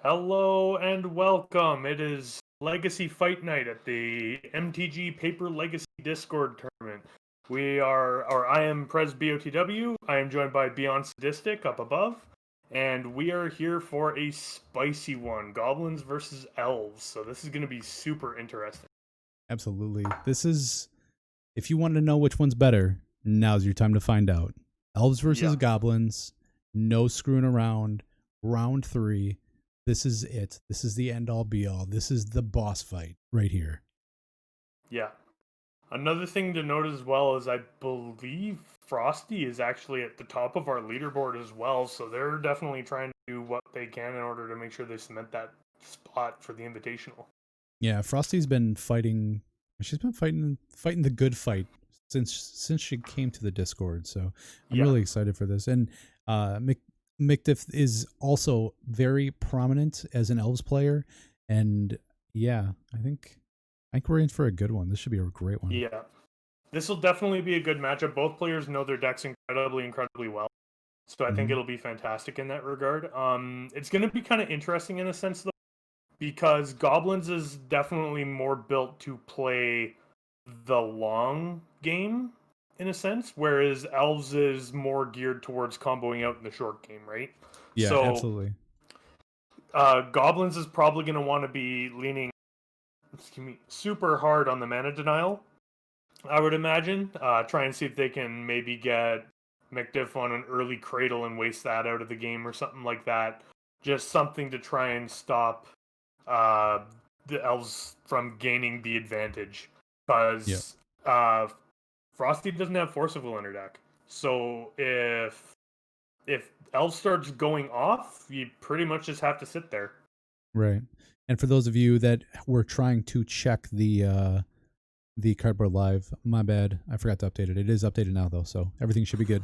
Hello and welcome. It is Legacy Fight Night at the MTG Paper Legacy Discord tournament. I am Pres BOTW. I am joined by Beyond Sadistic up above, and we are here for a spicy one: Goblins versus Elves. So this is going to be super interesting. Absolutely. If you want to know which one's better, now's your time to find out. Elves versus Goblins, no screwing around, round 3. This is it. This is the end all be all. This is the boss fight right here. Yeah. Another thing to note as well is I believe Frosty is actually at the top of our leaderboard as well, so they're definitely trying to do what they can in order to make sure they cement that spot for the Invitational. Yeah, Frosty's been fighting. She's been fighting the good fight since she came to the Discord. So I'm really excited for this. And McDiff is also very prominent as an Elves player, and yeah, I think we're in for a good one. This should be a great one. Yeah, this will definitely be a good matchup. Both players know their decks incredibly well, so I think it'll be fantastic in that regard. It's going to be kind of interesting in a sense though, because Goblins is definitely more built to play the long game in a sense, whereas Elves is more geared towards comboing out in the short game, right? Yeah, so, absolutely. Goblins is probably going to want to be leaning super hard on the mana denial, I would imagine. Try and see if they can maybe get McDiff on an early cradle and waste that out of the game or something like that. Just something to try and stop the Elves from gaining the advantage. Because Frosty doesn't have Force of Will in her deck. So if Elves starts going off, you pretty much just have to sit there. Right. And for those of you that were trying to check the Cardboard Live, my bad, I forgot to update it. It is updated now though, so everything should be good.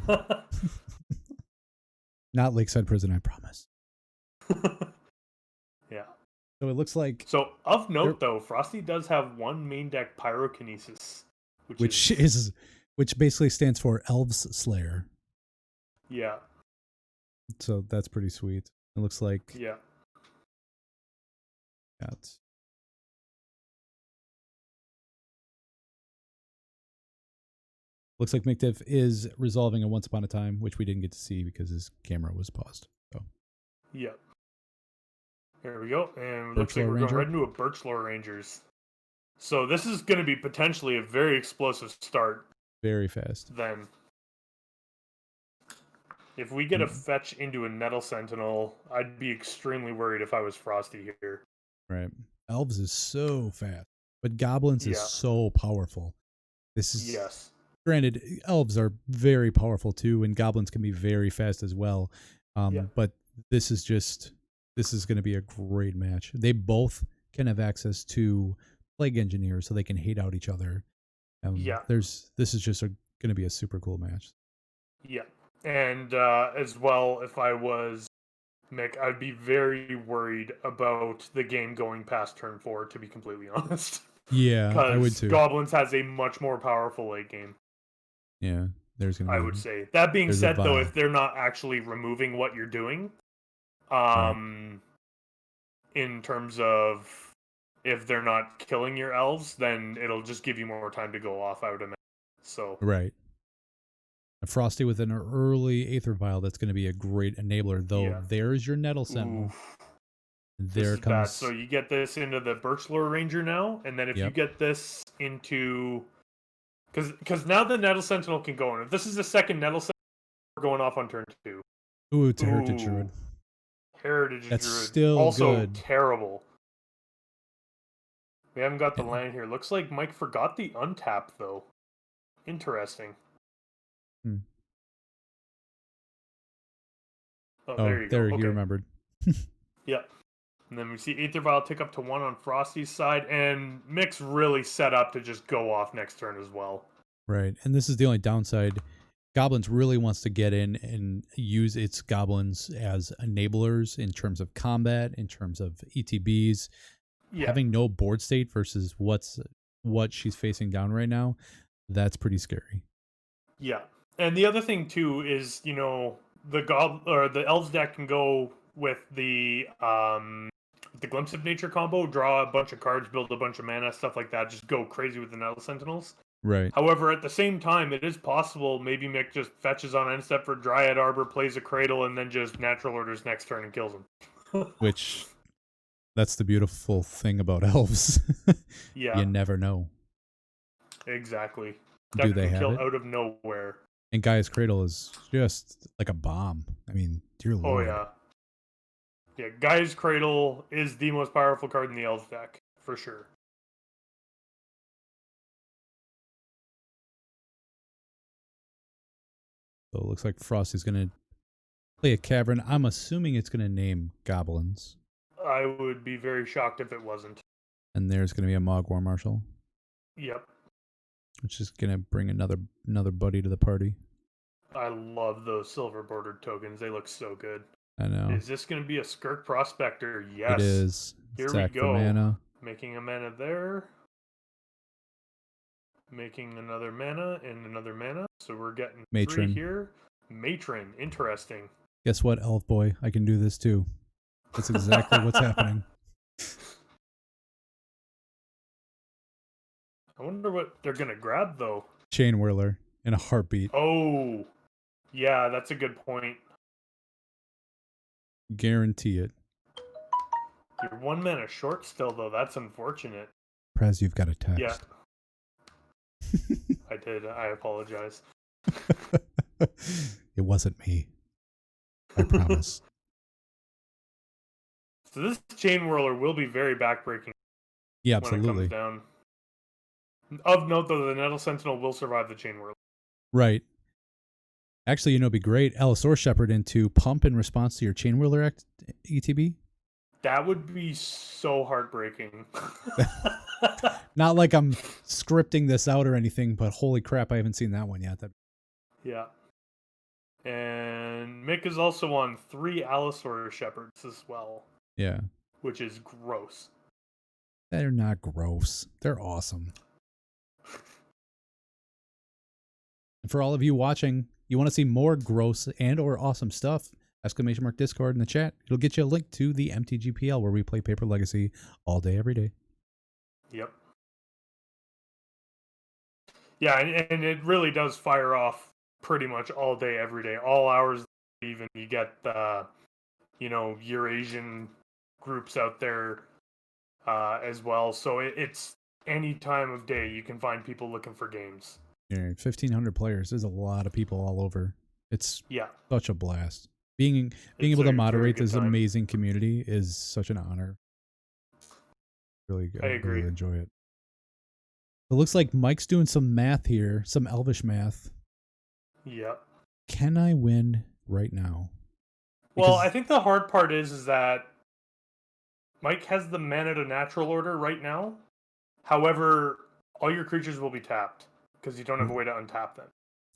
Not Lakeside Prison, I promise. Yeah. So it looks like. So of note though, Frosty does have one main deck Pyrokinesis, which basically stands for Elves Slayer. Yeah. So that's pretty sweet. It looks like. Yeah. Looks like McDiff is resolving a Once Upon a Time, which we didn't get to see because his camera was paused. So. Yeah. There we go. And looks like we're going right into a Birchlore Rangers. So this is going to be potentially a very explosive start. Very fast. Then. If we get a fetch into a Nettle Sentinel, I'd be extremely worried if I was Frosty here. Right. Elves is so fast, but Goblins is so powerful. This is granted, Elves are very powerful too, and Goblins can be very fast as well. But this is going to be a great match. They both can have access to Plague Engineers, so they can hate out each other. This is just going to be a super cool match. Yeah. And as well, if I was Mick, I'd be very worried about the game going past turn 4, to be completely honest. Yeah, I would too. Goblins has a much more powerful late game. Yeah, there's going to be. I would say. That being said, though, if they're not actually removing what you're doing, in terms of if they're not killing your elves, then it'll just give you more time to go off, I would imagine. So. Right. A Frosty with an early Aether Vial, that's going to be a great enabler, though. There's your Nettle Sentinel. There comes. Bad. So you get this into the Birchlore Ranger now, and then if you get this into, because now the Nettle Sentinel can go in. If this is the second Nettle Sentinel, we're going off on turn 2. Ooh, it's a Heritage Druid. Heritage that's Druid. Still also good. Terrible. We haven't got the land here. Looks like Mike forgot the untap though. Interesting. Oh, there you go. You remembered. Yep. And then we see Aether Vial tick up to 1 on Frosty's side, and Mick's really set up to just go off next turn as well. Right, and this is the only downside. Goblins really wants to get in and use its Goblins as enablers in terms of combat, in terms of ETBs. Having no board state versus what she's facing down right now, that's pretty scary. Yeah. And the other thing too is, the Elves deck can go with the Glimpse of Nature combo, draw a bunch of cards, build a bunch of mana, stuff like that. Just go crazy with the Nettle Sentinels. Right. However, at the same time, it is possible maybe Mick just fetches on end step for Dryad Arbor, plays a Cradle, and then just natural orders next turn and kills him. Which, that's the beautiful thing about elves. Yeah. You never know. Exactly. That do they can have kill it? Out of nowhere. And Gaia's Cradle is just like a bomb. I mean, dear lord. Oh, yeah. Yeah, Gaia's Cradle is the most powerful card in the Elves deck, for sure. So it looks like Frosty's going to play a Cavern. I'm assuming it's going to name Goblins. I would be very shocked if it wasn't. And there's going to be a Mogwar Marshal. Yep. Which is going to bring another buddy to the party. I love those silver bordered tokens. They look so good. I know. Is this going to be a Skirk Prospector? Yes. It is. Here Sack we go. Mana. Making a mana there. Making another mana and another mana. So we're getting Matron 3 here. Matron. Interesting. Guess what, Elf Boy? I can do this too. That's exactly what's happening. I wonder what they're going to grab, though. Chain Whirler in a heartbeat. Oh, yeah, that's a good point. Guarantee it. You're 1 mana short still, though. That's unfortunate. Prez, you've got a text. Yeah. I did. I apologize. It wasn't me. I promise. So this Chain Whirler will be very backbreaking. Yeah, absolutely. When it comes down. Of note, though, the Nettle Sentinel will survive the Chain Whirler. Right. Actually, you know, it'd be great. Allosaurus Shepherd into pump in response to your Chain Whirler ETB. That would be so heartbreaking. Not like I'm scripting this out or anything, but holy crap, I haven't seen that one yet. Yeah. And Mick is also on 3 Allosaurus Shepherds as well. Yeah. Which is gross. They're not gross. They're awesome. And for all of you watching, you want to see more gross and or awesome stuff, !Discord in the chat. It'll get you a link to the MTGPL where we play Paper Legacy all day, every day. Yep. Yeah, and it really does fire off pretty much all day, every day. All hours, even. You get, Eurasian groups out there as well. So it's any time of day you can find people looking for games. Yeah, 1,500 players. There's a lot of people all over. It's such a blast. Being able to moderate this amazing community is such an honor. Really good. I agree. Really enjoy it. It looks like Mike's doing some math here, some Elvish math. Yep. Can I win right now? Well, I think the hard part is that Mike has the mana to natural order right now. However, all your creatures will be tapped because you don't have a way to untap them.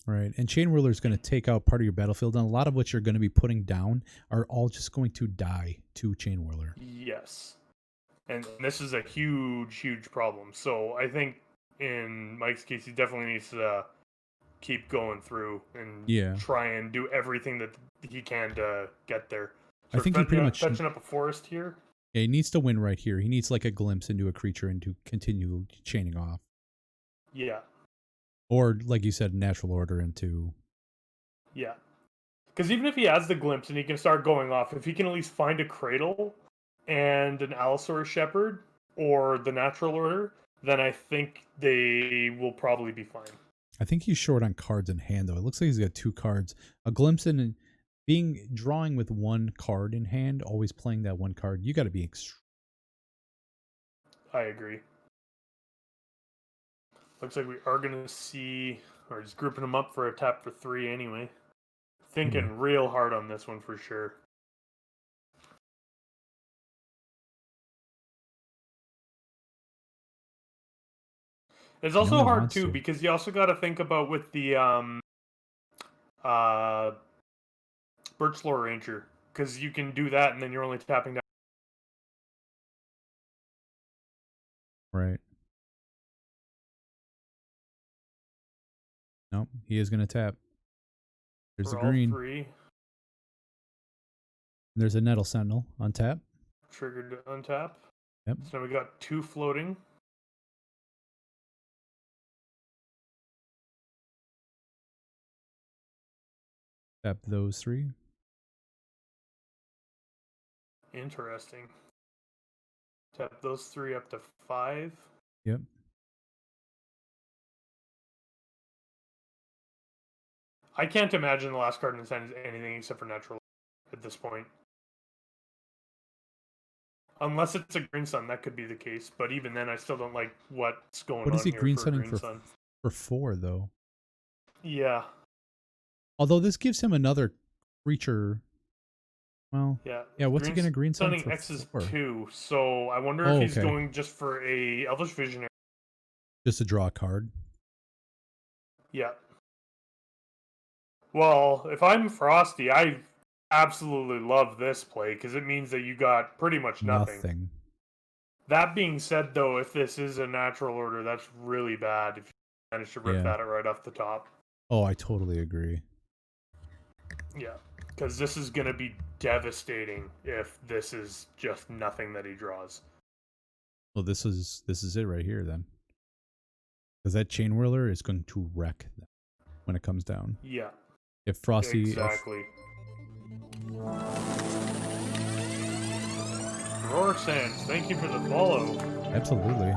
Right. And Chain Whirler is going to take out part of your battlefield, and a lot of what you're going to be putting down are all just going to die to Chain Whirler. Yes. And this is a huge, huge problem. So I think in Mike's case, he definitely needs to keep going through and try and do everything that he can to get there. So I think he pretty much fetching up a forest here. Yeah, he needs to win right here. He needs like a glimpse into a creature and to continue chaining off. Yeah. Or, like you said, natural order into... Yeah. Because even if he has the glimpse and he can start going off, if he can at least find a Cradle and an Allosaurus Shepherd or the natural order, then I think they will probably be fine. I think he's short on cards in hand, though. It looks like he's got 2 cards. A glimpse and drawing with 1 card in hand, always playing that 1 card. You got to be I agree. Looks like we are going to see, or just grouping them up for a tap for 3 anyway. Thinking real hard on this one for sure. It's also hard too because you also got to think about with the Birchlore Ranger, because you can do that and then you're only tapping down. Right. Nope, he is going to tap. There's the green. 3. There's a Nettle Sentinel on tap. Triggered to untap. Yep. So now we got 2 floating. Tap those 3. Interesting. Tap those 3 up to 5. Yep. I can't imagine the last card in his hand is anything except for natural at this point. Unless it's a Green Sun, that could be the case. But even then, I still don't like what's going What is on he here green for sunning Green Sun. for 4 though? Yeah. Although this gives him another creature. Well, yeah. What's he gonna green sun for? X is 2, so I wonder if he's going just for a Elvish Visionary. Just to draw a card. Yeah. Well, if I'm Frosty, I absolutely love this play because it means that you got pretty much nothing. That being said, though, if this is a natural order, that's really bad if you manage to rip that right off the top. Oh, I totally agree. Yeah, because this is going to be devastating if this is just nothing that he draws. Well, this is it right here then. Because that Chain Whirler is going to wreck them when it comes down. Yeah. If Frosty... Exactly. Roar Sands, thank you for the follow. Absolutely.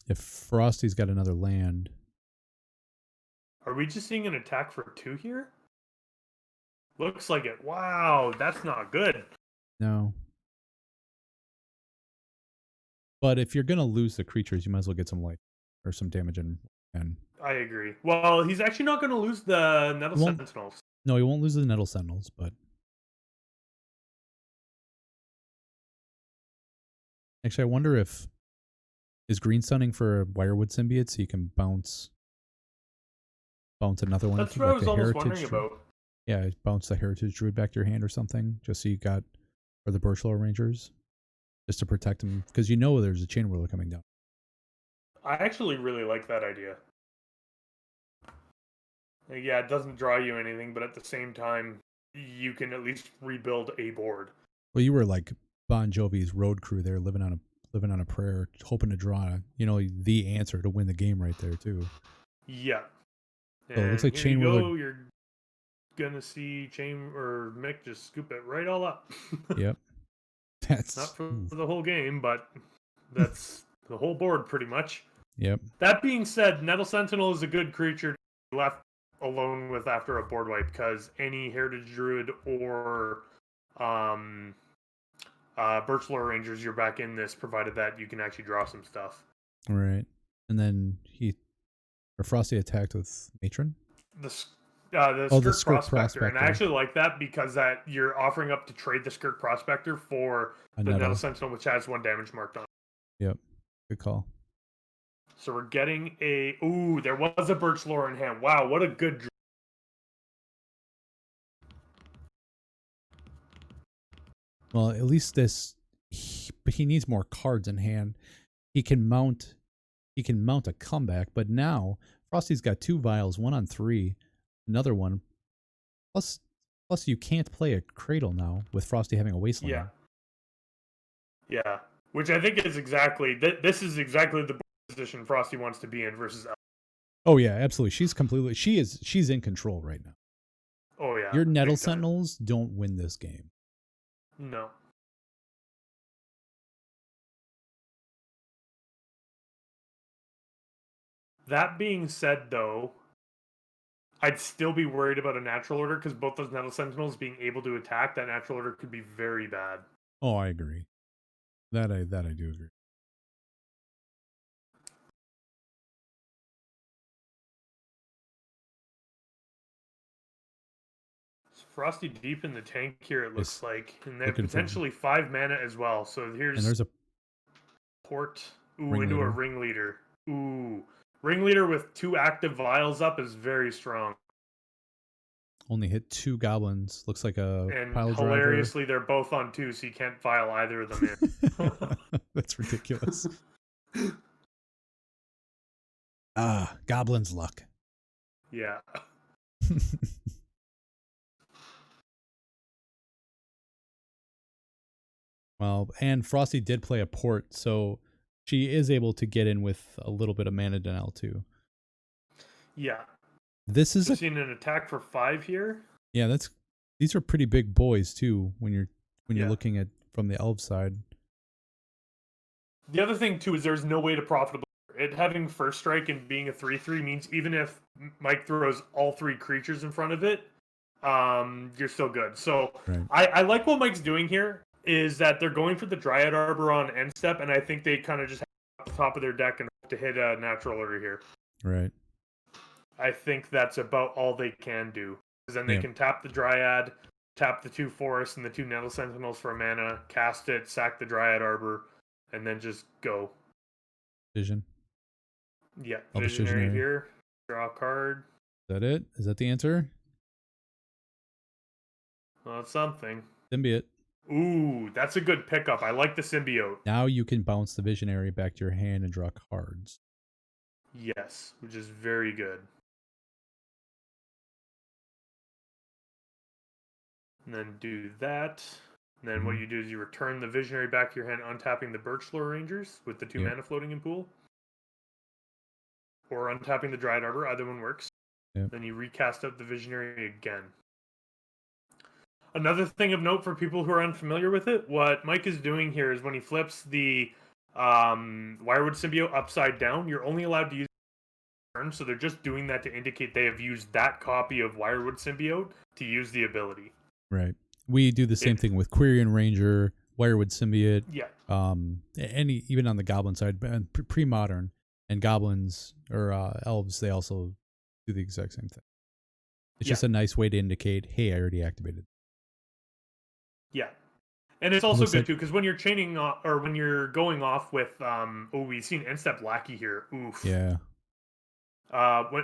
If Frosty's got another land... Are we just seeing an attack for 2 here? Looks like it. Wow, that's not good. No. But if you're going to lose the creatures, you might as well get some light or some damage in. I agree. Well, he's actually not going to lose the Nettle Sentinels. No, he won't lose the Nettle Sentinels, but... Actually, I wonder if... Is green sunning for a Wirewood Symbiote so you can bounce another one? That's what I was almost wondering about. Yeah, bounce the Heritage Druid back to your hand or something, just so you got... Or the Birchlow Rangers. Just to protect them, because you know there's a Chain Whirler coming down. I actually really like that idea. Yeah, it doesn't draw you anything, but at the same time, you can at least rebuild a board. Well, you were like Bon Jovi's road crew there, living on a prayer, hoping to draw, the answer to win the game right there too. Yeah. So it looks like Chain Whirler. You're gonna see Chain or Mick just scoop it right all up. Yep. That's not for the whole game, but that's the whole board pretty much. Yep. That being said, Nettle Sentinel is a good creature to be left alone with after a board wipe because any Heritage Druid or Birchlow Rangers, you're back in this, provided that you can actually draw some stuff. Right. And then Frosty attacked with Matron? The Skirk Prospector. And I actually like that because that you're offering up to trade the Skirk Prospector for the Nettle Sentinel, which has 1 damage marked on it. Yep. Good call. So we're getting a... Ooh, there was a Birchlow in hand. Wow, what a good draw. Well, at least but he needs more cards in hand. He can mount a comeback, but now Frosty's got 2 vials, 1 on 3, another one. Plus you can't play a Cradle now with Frosty having a Wasteland. Yeah. Yeah. Which I think is exactly... This is exactly the position Frosty wants to be in versus Elves. Oh yeah, absolutely. She's in control right now. Oh yeah. Your Nettle Sentinels don't win this game. No. That being said, though, I'd still be worried about a natural order because both those Nettle Sentinels being able to attack, that natural order could be very bad. Oh, I agree. That I do agree. Frosty deep in the tank here, it looks like. And they have potentially 5 mana as well. So there's a port into a Ringleader. Ooh. Ringleader with 2 active vials up is very strong. Only hit 2 goblins. Looks like a pile driver. And hilariously, they're both on 2, so you can't vial either of them in. That's ridiculous. Goblins luck. Yeah. Well, and Frosty did play a port, so she is able to get in with a little bit of mana denial too. Yeah. This is so seeing an attack for 5 here. Yeah, these are pretty big boys too when you're Yeah. looking at from the elf side. The other thing too is there's no way to profitable it having first strike and being a 3/3 means even if Mike throws all 3 creatures in front of it, you're still good. So Right. I like what Mike's doing here is that they're going for the Dryad Arbor on end step, and I think they kind of just have the top of their deck and hope to hit a natural order here. Right. I think that's about all they can do. Because then they Yeah. can tap the Dryad, tap the 2 forests and the 2 Nettle Sentinels for a mana, cast it, sack the Dryad Arbor, and then just go. Vision. Yeah, Elvish Visionary here. Draw a card. Is that it? Is that the answer? Well, it's something. Symbiote. Ooh, that's a good pickup. I like the Symbiote. Now you can bounce the Visionary back to your hand and draw cards. Yes, which is very good. And then do that. And then what you do is you return the Visionary back to your hand, untapping the Birchlore Rangers with the 2 mana floating in pool. Or untapping the Dryad Arbor, either one works. Yep. Then you recast out the Visionary again. Another thing of note for people who are unfamiliar with it, what Mike is doing here is when he flips the Wirewood Symbiote upside down, you're only allowed to use turn, so they're just doing that to indicate they have used that copy of Wirewood Symbiote to use the ability. Right. We do the same thing with Quirion Ranger, Wirewood Symbiote. Yeah. Even on the Goblin side, pre-modern and Goblins or Elves, they also do the exact same thing. It's just a nice way to indicate, hey, I already activated. Yeah. And it's also good too, because when you're chaining or when you're going off with we've seen end step Lackey here. Oof. Yeah.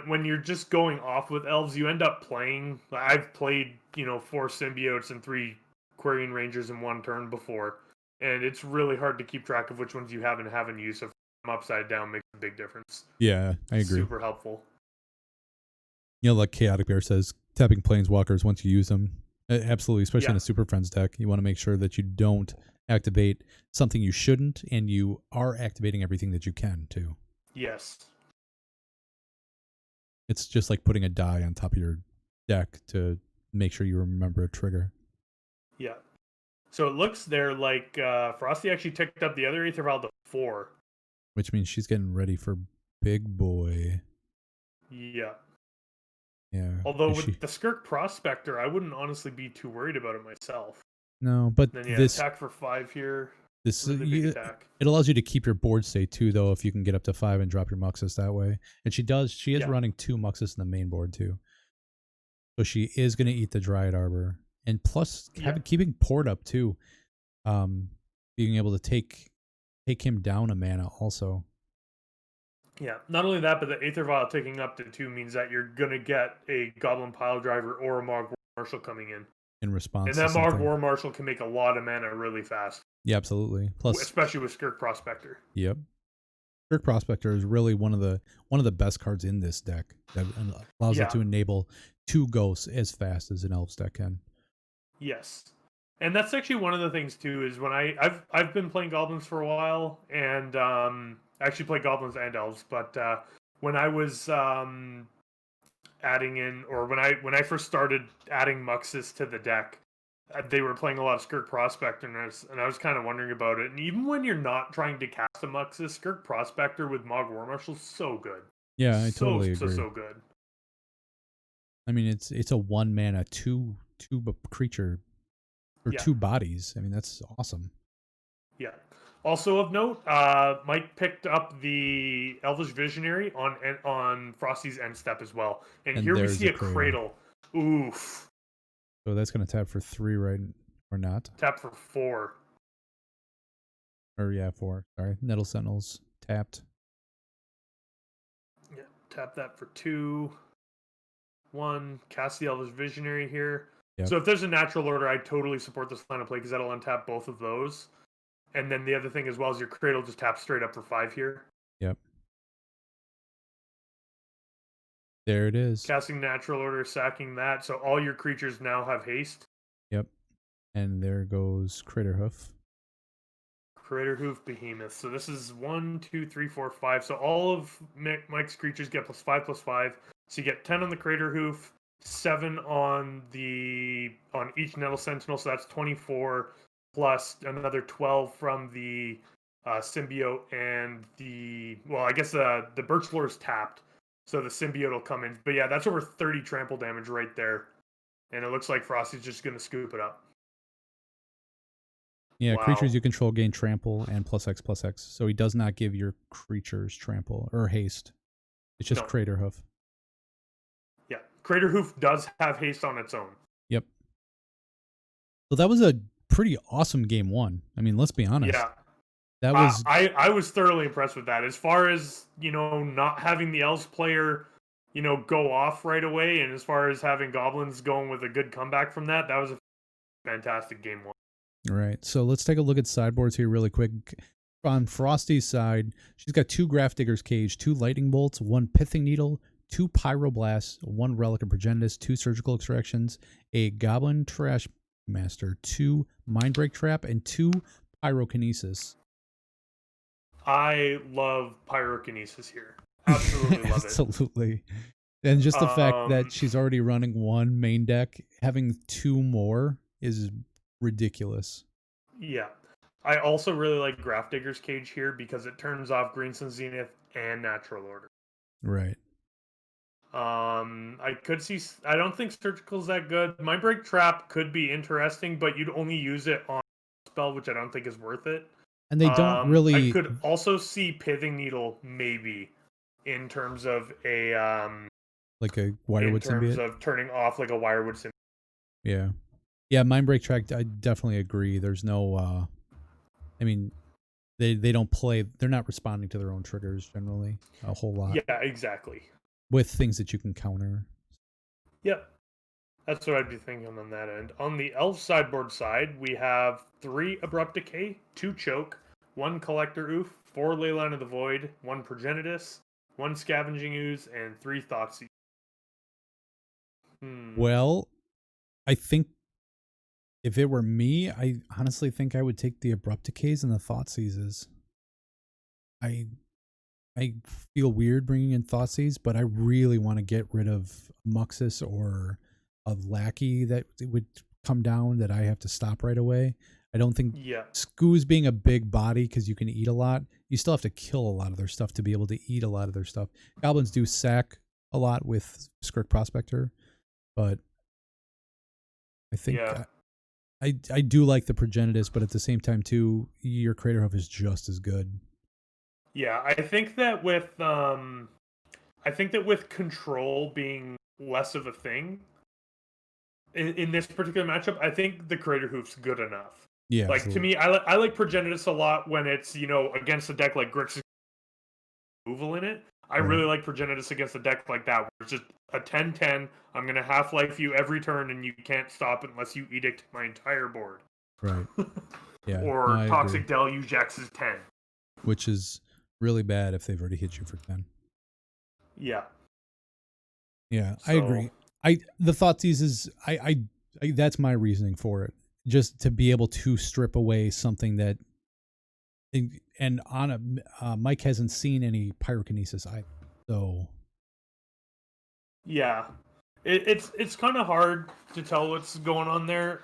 When you're just going off with elves, you end up playing. I've played 4 symbiotes and 3 Quirion Rangers in one turn before, and it's really hard to keep track of which ones you have and haven't used. So upside down makes a big difference. Yeah, I agree. Super helpful. Like Chaotic Bear says, tapping Planeswalkers once you use them. Absolutely, especially in a Super Friends deck. You want to make sure that you don't activate something you shouldn't, and you are activating everything that you can, too. Yes. It's just like putting a die on top of your deck to make sure you remember a trigger. Yeah. So it looks there like Frosty actually ticked up the other Aether Vial to 4. Which means she's getting ready for big boy. Yeah. Yeah. Although with the Skirk Prospector, I wouldn't honestly be too worried about it myself. No, but then, this attack for 5 here. This really big attack. It allows you to keep your board state too, though, if you can get up to 5 and drop your Muxus that way. And she does. She is running 2 Muxus in the main board too, so she is going to eat the Dryad Arbor, and plus keeping port up too, being able to take him down a mana also. Yeah, not only that, but the Aether Vial taking up to 2 means that you're going to get a Goblin Pile Driver or a Mogg War Marshal coming in response. And that Mogg War Marshal can make a lot of mana really fast. Yeah, absolutely. Plus, especially with Skirk Prospector. Yep. Skirk Prospector is really one of the best cards in this deck that allows it to enable 2 ghosts as fast as an Elves deck can. Yes. And that's actually one of the things too, is when I've been playing Goblins for a while, and I actually play Goblins and Elves, but when I was adding in, or when I first started adding Muxus to the deck, they were playing a lot of Skirk Prospector, and I was kind of wondering about it. And even when you're not trying to cast a Muxus, Skirk Prospector with Mogg War Marshal is so good. Yeah, I totally agree. So good. I mean, it's a 1 mana 2 creature or 2 bodies. I mean, that's awesome. Yeah. Also of note, Mike picked up the Elvish Visionary on Frosty's end step as well, and here we see a cradle. Oof. So that's going to tap for 3, right? Or not? Tap for 4. Or 4. Sorry, Nettle Sentinels tapped. Yeah, tap that for 2. 1. Cast the Elvish Visionary here. Yep. So if there's a natural order, I totally support this line of play because that'll untap both of those. And then the other thing as well is your cradle just taps straight up for 5 here. Yep. There it is. Casting natural order, sacking that. So all your creatures now have haste. Yep. And there goes Craterhoof. Creator Hoof Behemoth. So this is 1, 2, 3, 4, 5. So all of Mike's creatures get +5/+5. So you get 10 on the Creator Hoof, 7 on each Nettle Sentinel. So that's 24 plus another 12 from the symbiote and I guess the Birch Lore is tapped, so the symbiote will come in. But yeah, that's over 30 trample damage right there, and it looks like Frosty's just gonna scoop it up. Yeah, Wow. creatures you control gain trample and +X/+X. So he does not give your creatures trample or haste. It's just Crater Hoof. Yeah, Crater Hoof does have haste on its own. Yep. So that was a pretty awesome game one. I mean, let's be honest. Yeah. That was I was thoroughly impressed with that. As far as, not having the Elves player, go off right away, and as far as having Goblins going with a good comeback from that was a fantastic game one. Right. So let's take a look at sideboards here really quick. On Frosty's side, she's got 2 Grafdigger's Cage, 2 Lightning Bolts, 1 Pithing Needle, 2 Pyroblasts, 1 Relic of Progenitus, 2 Surgical Extractions, a Goblin Trash Master, 2 Mindbreak Trap, and 2 Pyrokinesis. I love Pyrokinesis here. Absolutely love it. Absolutely. And just the fact that she's already running 1 main deck, having 2 more is ridiculous. Yeah. I also really like Grafdigger's Cage here because it turns off Greensun Zenith and Natural Order. Right. I don't think Surgical's that good. Mindbreak Trap could be interesting, but you'd only use it on spell, which I don't think is worth it. And they don't really... I could also see Pithing Needle, maybe, in terms of a... like a Wirewood Symbiote? In terms of turning off like a Wirewood Symbiote. Yeah. Yeah, Mindbreak Track, I definitely agree. There's no... I mean, they don't play... They're not responding to their own triggers, generally, a whole lot. Yeah, exactly. With things that you can counter. Yep. That's what I'd be thinking on that end. On the Elf sideboard side, we have 3 Abrupt Decay, 2 Choke, 1 Collector Oof, 4 Leyline of the Void, 1 Progenitus, 1 Scavenging Ooze, and 3 Thoughtseize. Well, I think if it were me, I honestly think I would take the Abrupt Decays and the Thoughtseizes. I feel weird bringing in Thoughtseize, but I really want to get rid of Muxus or a Lackey that would come down that I have to stop right away. I don't think Scoo's being a big body because you can eat a lot. You still have to kill a lot of their stuff to be able to eat a lot of their stuff. Goblins do sack a lot with Skirk Prospector, but I think I do like the Progenitus, but at the same time too, your Crater Hoof is just as good. Yeah, I think that with control being less of a thing in this particular matchup, I think the Crater Hoof's good enough. Yeah, like absolutely. To me, I like Progenitus a lot when it's against a deck like Grixis removal in it. I really like Progenitus against a deck like that, where it's just a 10/10. I'm gonna Half-Life you every turn, and you can't stop unless you edict my entire board. Right. Yeah. Or Toxic Deluge X's 10. Which is really bad if they've already hit you for 10. Yeah. Yeah, I agree. The Thoughtseize is I that's my reasoning for it. Just to be able to strip away something that and on Mike hasn't seen any Pyrokinesis either. So yeah. It's kind of hard to tell what's going on there.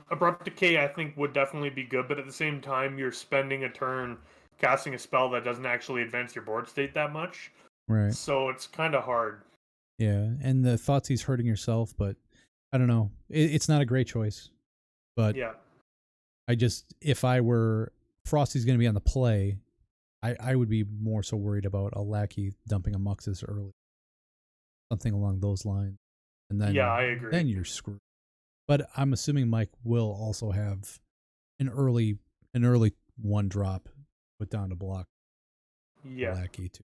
Abrupt Decay I think would definitely be good, but at the same time you're spending a turn casting a spell that doesn't actually advance your board state that much. Right. So it's kind of hard. Yeah, and the Thoughtseize hurting yourself, but I don't know. It's not a great choice. But yeah. If I were Frosty's going to be on the play, I would be more so worried about a Lackey dumping a Muxus early. Something along those lines. And then I agree. Then you're screwed. But I'm assuming Mike will also have an early 1-drop put down to block Lackey too.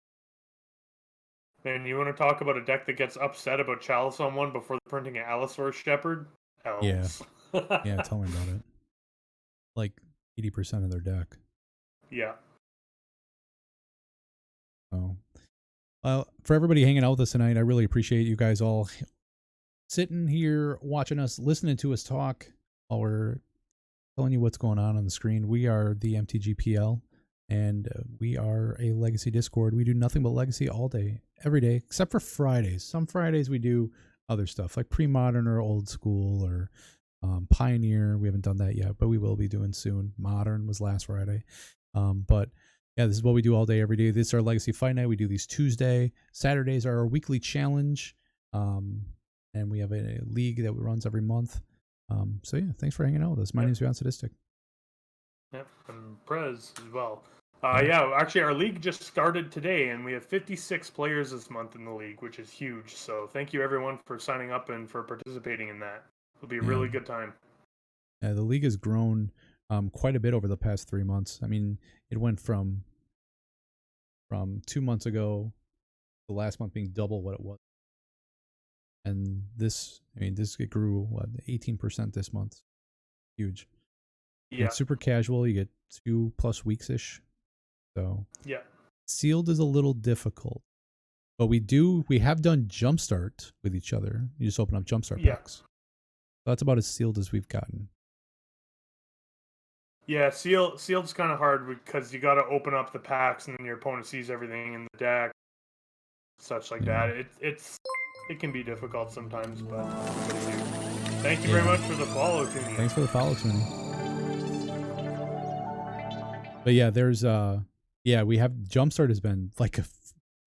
And you want to talk about a deck that gets upset about Chalice on one before printing an Allosaurus Shepherd? Elves. Yeah. Yeah, tell me about it. Like 80% of their deck. Yeah. Oh. Well, for everybody hanging out with us tonight, I really appreciate you guys all sitting here watching us, listening to us talk while we're telling you what's going on the screen. We are the MTGPL, and we are a Legacy Discord. We do nothing but Legacy all day, every day, except for Fridays. Some Fridays we do other stuff like pre-modern or old school or Pioneer. We haven't done that yet, but we will be doing soon. Modern was last Friday. But yeah, this is what we do all day, every day. This is our Legacy Fight Night. We do these Tuesday. Saturdays are our weekly challenge. And we have a league that runs every month. So yeah, thanks for hanging out with us. My name's Beyond Sadistic. Yep, I'm Prez as well. Yeah, actually our league just started today, and we have 56 players this month in the league, which is huge. So thank you everyone for signing up and for participating in that. It'll be a really good time. Yeah, the league has grown quite a bit over the past 3 months. I mean, it went from 2 months ago, the last month being double what it was. And this it grew, 18% this month. Huge. Yeah. And it's super casual. You get 2+ weeks-ish. So yeah. Sealed is a little difficult. But we have done Jumpstart with each other. You just open up Jumpstart packs. So that's about as sealed as we've gotten. Yeah, sealed's kind of hard because you got to open up the packs and then your opponent sees everything in the deck, such like that. It can be difficult sometimes, but thank you very much for the follow, Tooney. Thanks for the follow, Tooney. But yeah, there's we have Jumpstart has been like a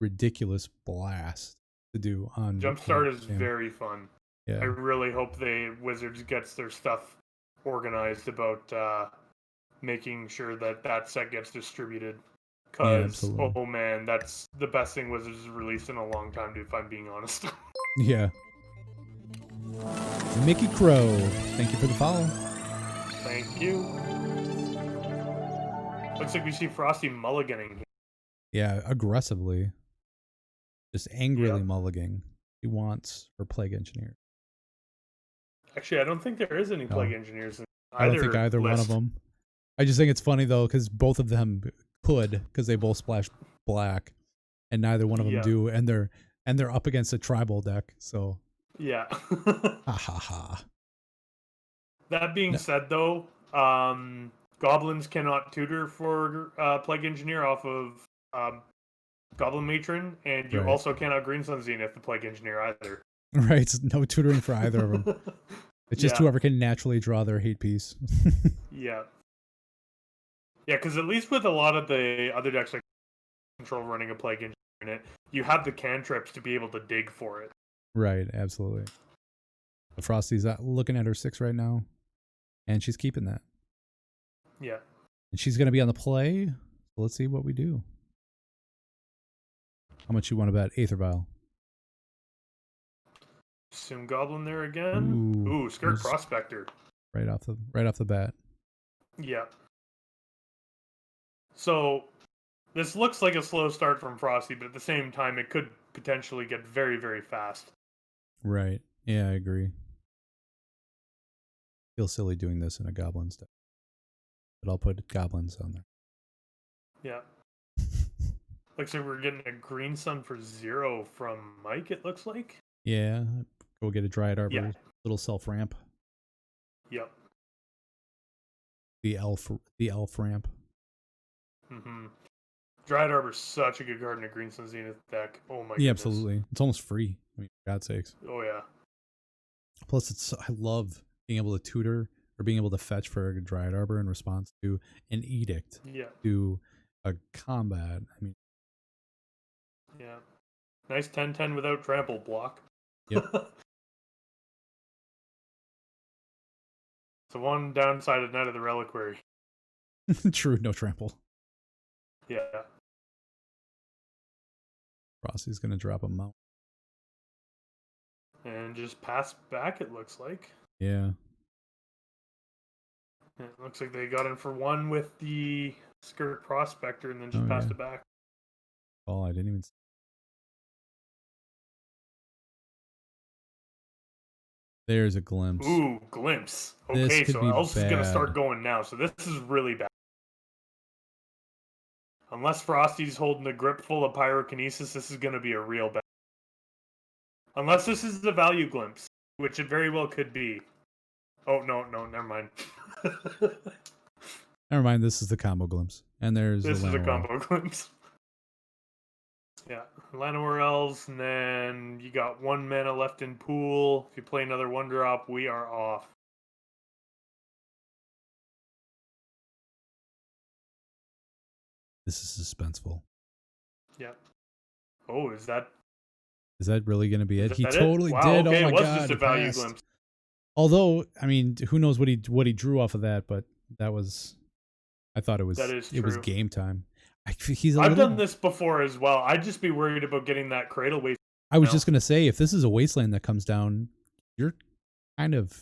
ridiculous blast to do on Jumpstart is very fun. Yeah. I really hope Wizards gets their stuff organized about making sure that set gets distributed. Because, oh man, that's the best thing Wizards has released in a long time, if I'm being honest. Yeah. Mickey Crow, thank you for the follow. Thank you. Looks like we see Frosty mulliganing here. Yeah, aggressively. Just angrily mulliganing. He wants for Plague Engineer. Actually, I don't think there is any Plague Engineers in I don't think either one of them. I just think it's funny, though, because both of them could, because they both splash black, and neither one of them do, and they're up against a tribal deck, so... Yeah. Ha ha ha. That being said, though, Goblins cannot tutor for Plague Engineer off of Goblin Matron, and you also cannot Green Sun Zenith the Plague Engineer either. Right, no tutoring for either of them. It's just whoever can naturally draw their hate piece. Yeah. Yeah, because at least with a lot of the other decks like Control running a Plague Engineer in it, you have the cantrips to be able to dig for it. Right, absolutely. Frosty's looking at her 6 right now, and she's keeping that. Yeah. And she's going to be on the play, so let's see what we do. How much you want to bet? Aether Vial. Sim Goblin there again. Ooh, Skirt Prospector. Right off the bat. Yeah. So this looks like a slow start from Frosty, but at the same time it could potentially get very, very fast. Right. Yeah, I agree. Feel silly doing this in a Goblins deck. But I'll put Goblins on there. Yeah. Looks like we're getting a Green Sun for 0 from Mike, it looks like. Yeah. Go get a Dryad Arbor, little self ramp. Yep. The elf ramp. Mm-hmm. Dryad Arbor's such a good card in a Green Sun Zenith deck. Oh my goodness. Yeah, absolutely. It's almost free. I mean, for God's sakes. Oh yeah. Plus, I love being able to tutor or being able to fetch for a Dryad Arbor in response to an edict. Yeah. To a combat. I mean. Yeah. Nice 10/10 without trample block. Yep. So one downside of Night of the Reliquary. True, no trample. Yeah. Frosty's gonna drop a mount. And just pass back, it looks like. Yeah. It looks like they got in for 1 with the Skirt Prospector and then just passed it back. Oh, I didn't even see. There's a glimpse. Ooh, glimpse. Okay, so Elves is going to start going now. So this is really bad. Unless Frosty's holding a grip full of Pyrokinesis, this is going to be a real bad. Unless this is the value glimpse, which it very well could be. Oh, no, never mind. Never mind, this is the combo glimpse. And there's this the is a Llanowar. combo glimpse. Yeah, Llanowar Elves, and then you got 1 mana left in pool. If you play another 1-drop, we are off. This is suspenseful. Yeah. Oh, is that really going to be it? He it? Totally Wow, did. okay, Oh my it was god, just a he value passed. glimpse. Although, I mean, who knows what he drew off of that? But that was, I thought it was game time. I've done this before as well. I'd just be worried about getting that cradle waste. I was just gonna say, if this is a wasteland that comes down, you're kind of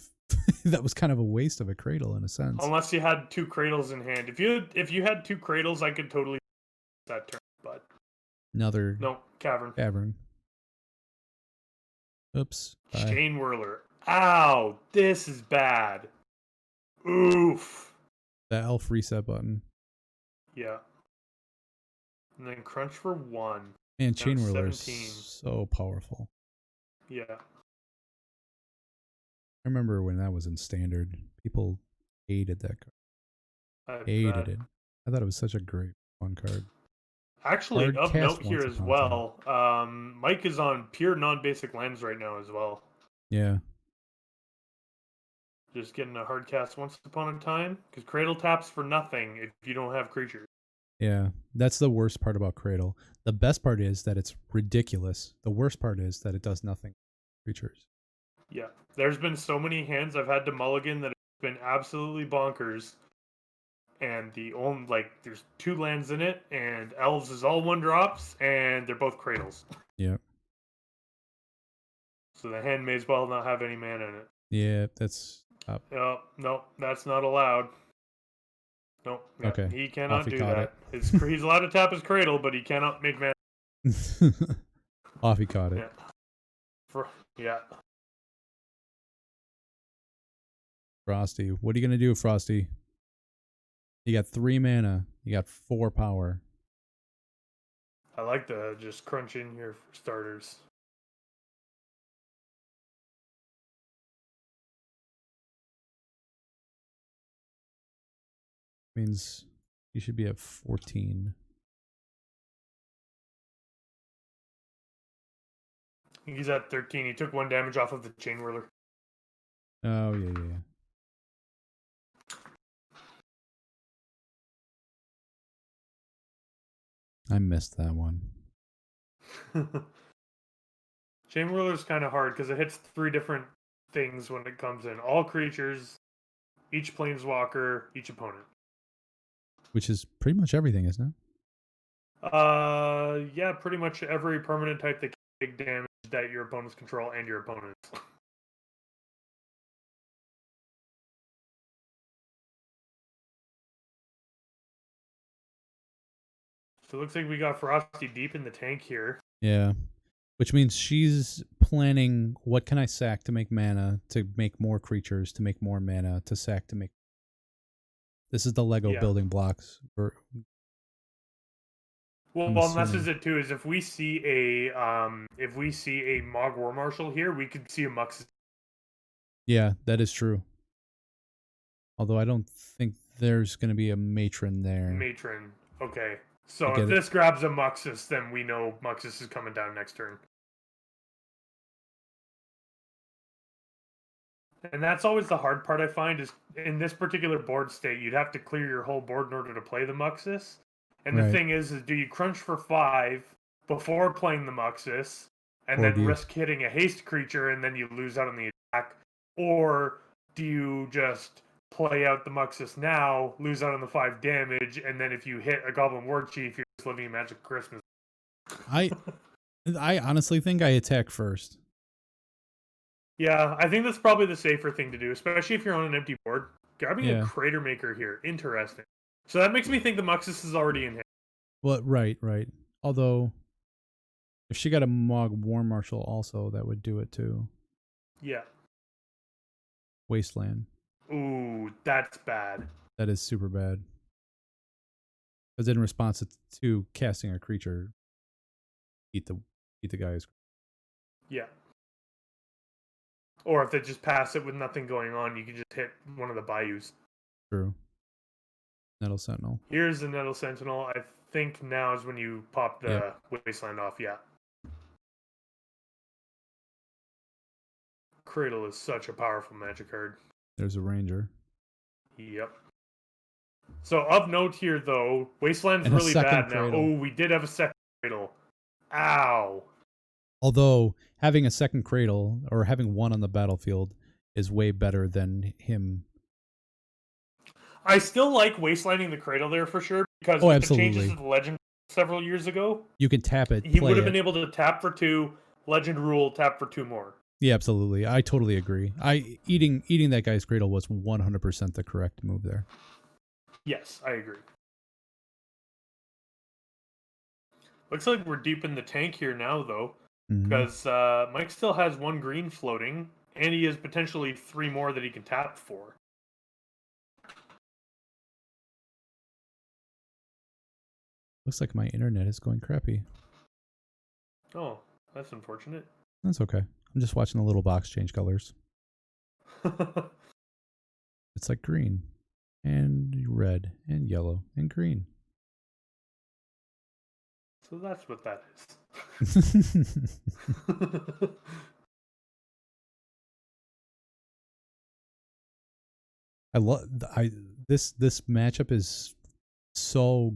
that was kind of a waste of a cradle in a sense. Unless you had 2 cradles in hand. If you had 2 cradles, I could totally that turn. But another cavern. Oops. Chain Whirler. Ow, this is bad. Oof. The elf reset button. Yeah. And then crunch for 1. Man, Chain Whirler is so powerful. Yeah. I remember when that was in standard. People hated that card. Hated it. I thought it was such a great fun card. Actually, of note here as well, Mike is on pure non-basic lands right now as well. Yeah. Just getting a hard cast once upon a time, because Cradle taps for nothing if you don't have creatures. Yeah, that's the worst part about Cradle. The best part is that it's ridiculous. The worst part is that it does nothing for creatures. Yeah, there's been so many hands I've had to mulligan that it's been absolutely bonkers. And there's 2 lands in it, and Elves is all 1-drops, and they're both Cradles. Yep. So the hand may as well not have any mana in it. Yeah, that's up. No, that's not allowed. Nope. Yeah, okay. He cannot do that. He's allowed to tap his Cradle, but he cannot make mana. Off he caught it. Yeah. Frosty. What are you going to do, Frosty? You got 3 mana. You got 4 power. I like to just crunch in here for starters. Means you should be at 14. He's at 13. He took 1 damage off of the Chain Whirler. Oh, yeah. I missed that one. Chain Whirler is kind of hard because it hits 3 different things when it comes in. All creatures, each planeswalker, each opponent. Which is pretty much everything, isn't it? Yeah, pretty much every permanent type that can take damage that your opponents control and your opponents. So it looks like we got Frosty deep in the tank here. Yeah. Which means she's planning, what can I sack to make mana, to make more creatures, to make more mana, to sack to make... This is the Lego building blocks. Well, and this is it too, is if we see a Mogg War Marshal here, we could see a Muxus. Yeah, that is true. Although I don't think there's going to be a Matron there. Matron. Okay. So if this grabs a Muxus, then we know Muxus is coming down next turn. And that's always the hard part I find, is in this particular board state, you'd have to clear your whole board in order to play the Muxus. And the thing is do you crunch for 5 before playing the Muxus, and then risk hitting a haste creature and then you lose out on the attack? Or do you just play out the Muxus now, lose out on the 5 damage, and then if you hit a Goblin War Chief, you're just living in Magic Christmas? I honestly think I attack first. Yeah, I think that's probably the safer thing to do, especially if you're on an empty board. Grabbing a Crater Maker here, interesting. So that makes me think the Muxus is already in hand. Well, right. Although, if she got a Mogg War Marshal also, that would do it too. Yeah. Wasteland. Ooh, that's bad. That is super bad. Because in response to casting a creature, eat the guys. Yeah. Or if they just pass it with nothing going on, you can just hit one of the bayous. True. Nettle Sentinel. Here's the Nettle Sentinel. I think now is when you pop the Wasteland off, yeah. Cradle is such a powerful magic card. There's a Ranger. Yep. So of note here, though, Wasteland's really bad now. Cradle. Oh, we did have a second Cradle. Ow. Although having a second Cradle or having one on the battlefield is way better than him. I still like Wastelanding the Cradle there for sure because with the changes to the Legend several years ago, you can tap it. He would have been able to tap for 2, Legend rule, tap for 2 more. Yeah, absolutely. I totally agree. Eating that guy's Cradle was 100% the correct move there. Yes, I agree. Looks like we're deep in the tank here now, though, because Mike still has 1 green floating, and he has potentially 3 more that he can tap for. Looks like my internet is going crappy. Oh, that's unfortunate. That's okay. I'm just watching the little box change colors. It's like green and red and yellow and green. So that's what that is. This matchup is so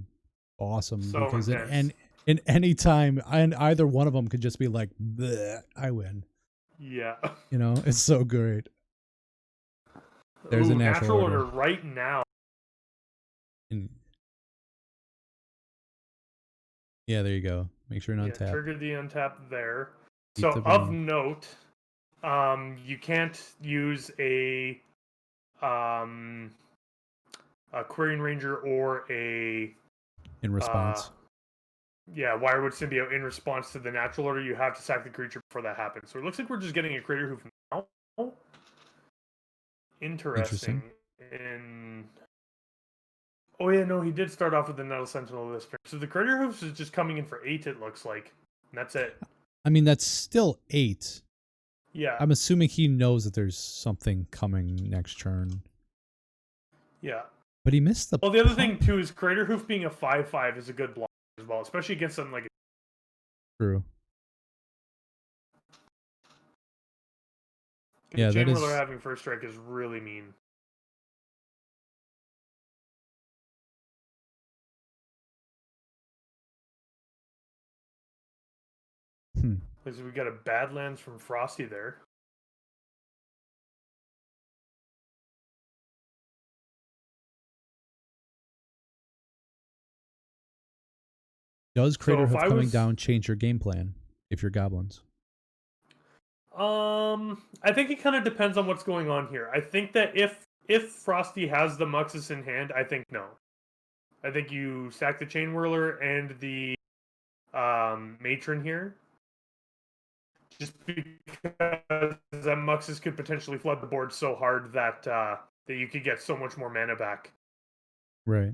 awesome because intense. in any time and either one of them could just be like, I win. Yeah. You know, it's so great. There's a natural order right now. Yeah, there you go. Make sure you untap. Trigger the untap there. So of note, you can't use a Quirion Ranger or a in response. Wirewood Symbiote in response to the natural order. You have to sack the creature before that happens. So it looks like we're just getting a Crater Hoof now. Interesting. Oh yeah, no, he did start off with the Nettle Sentinel this turn. So the Crater Hoofs is just coming in for 8, it looks like. And that's it. I mean, that's still 8. Yeah. I'm assuming he knows that there's something coming next turn. Yeah. But he missed the Well, the other thing, too, is Crater Hoof being a 5/5 is a good block as well, especially against something like... True. Yeah, the Chain Whirler having first strike is really mean. Because we got a Badlands from Frosty there. Does Crater Hoof coming down change your game plan if you're Goblins? I think it kind of depends on what's going on here. I think that if Frosty has the Muxus in hand, I think no. I think you sack the Chain Whirler and the Matron here. Just because that Muxus could potentially flood the board so hard that that you could get so much more mana back. Right.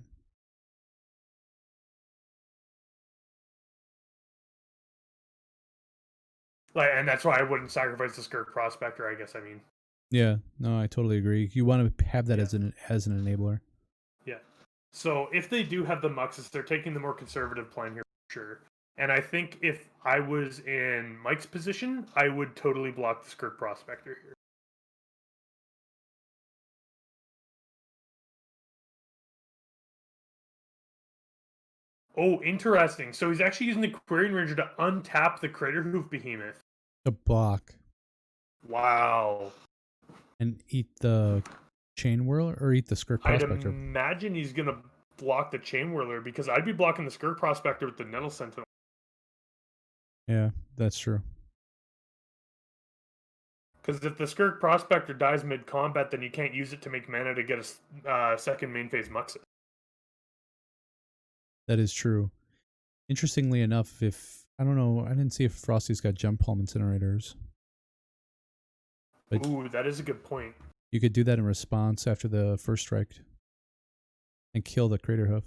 And that's why I wouldn't sacrifice the Skirk Prospector, I guess. I mean. Yeah, no, I totally agree. You want to have that as an enabler. Yeah. So if they do have the Muxus, they're taking the more conservative plan here for sure. And I think if I was in Mike's position, I would totally block the Skirk Prospector here. Oh, interesting. So he's actually using the Quirion Ranger to untap the Crater Hoof Behemoth. To block. Wow. And eat the Chain Whirler or eat the Skirk Prospector? I'd imagine he's going to block the Chain Whirler because I'd be blocking the Skirk Prospector with the Nettle Sentinel. Yeah, that's true. Because if the Skirk Prospector dies mid-combat, then you can't use it to make mana to get a second main phase Muxus. That is true. Interestingly enough, I don't know, I didn't see if Frosty's got Gem Palm Incinerators. But ooh, that is a good point. You could do that in response after the first strike and kill the Crater Hoof.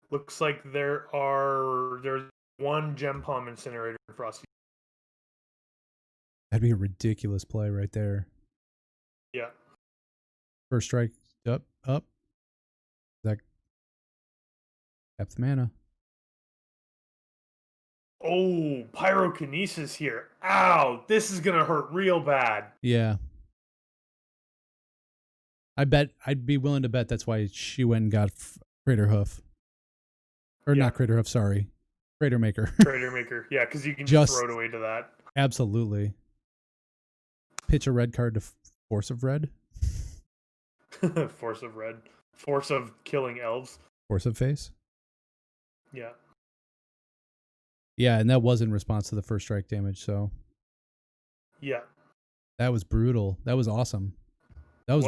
Looks like there's one Gem Palm Incinerator in Frosty. That'd be a ridiculous play right there. Yeah. First strike, Up. That depth mana. Oh, pyrokinesis here. Ow, this is gonna hurt real bad. Yeah. I'd be willing to bet that's why she went and got Crater Hoof. Or not Crater Hoof, sorry. Crater Maker. Crater Maker, yeah, because you can just throw it away to that. Absolutely. Pitch a red card to Force of Red. Force of Red. Force of killing elves. Force of Face. Yeah. Yeah, and that was in response to the first strike damage, so. Yeah. That was brutal. That was awesome. That was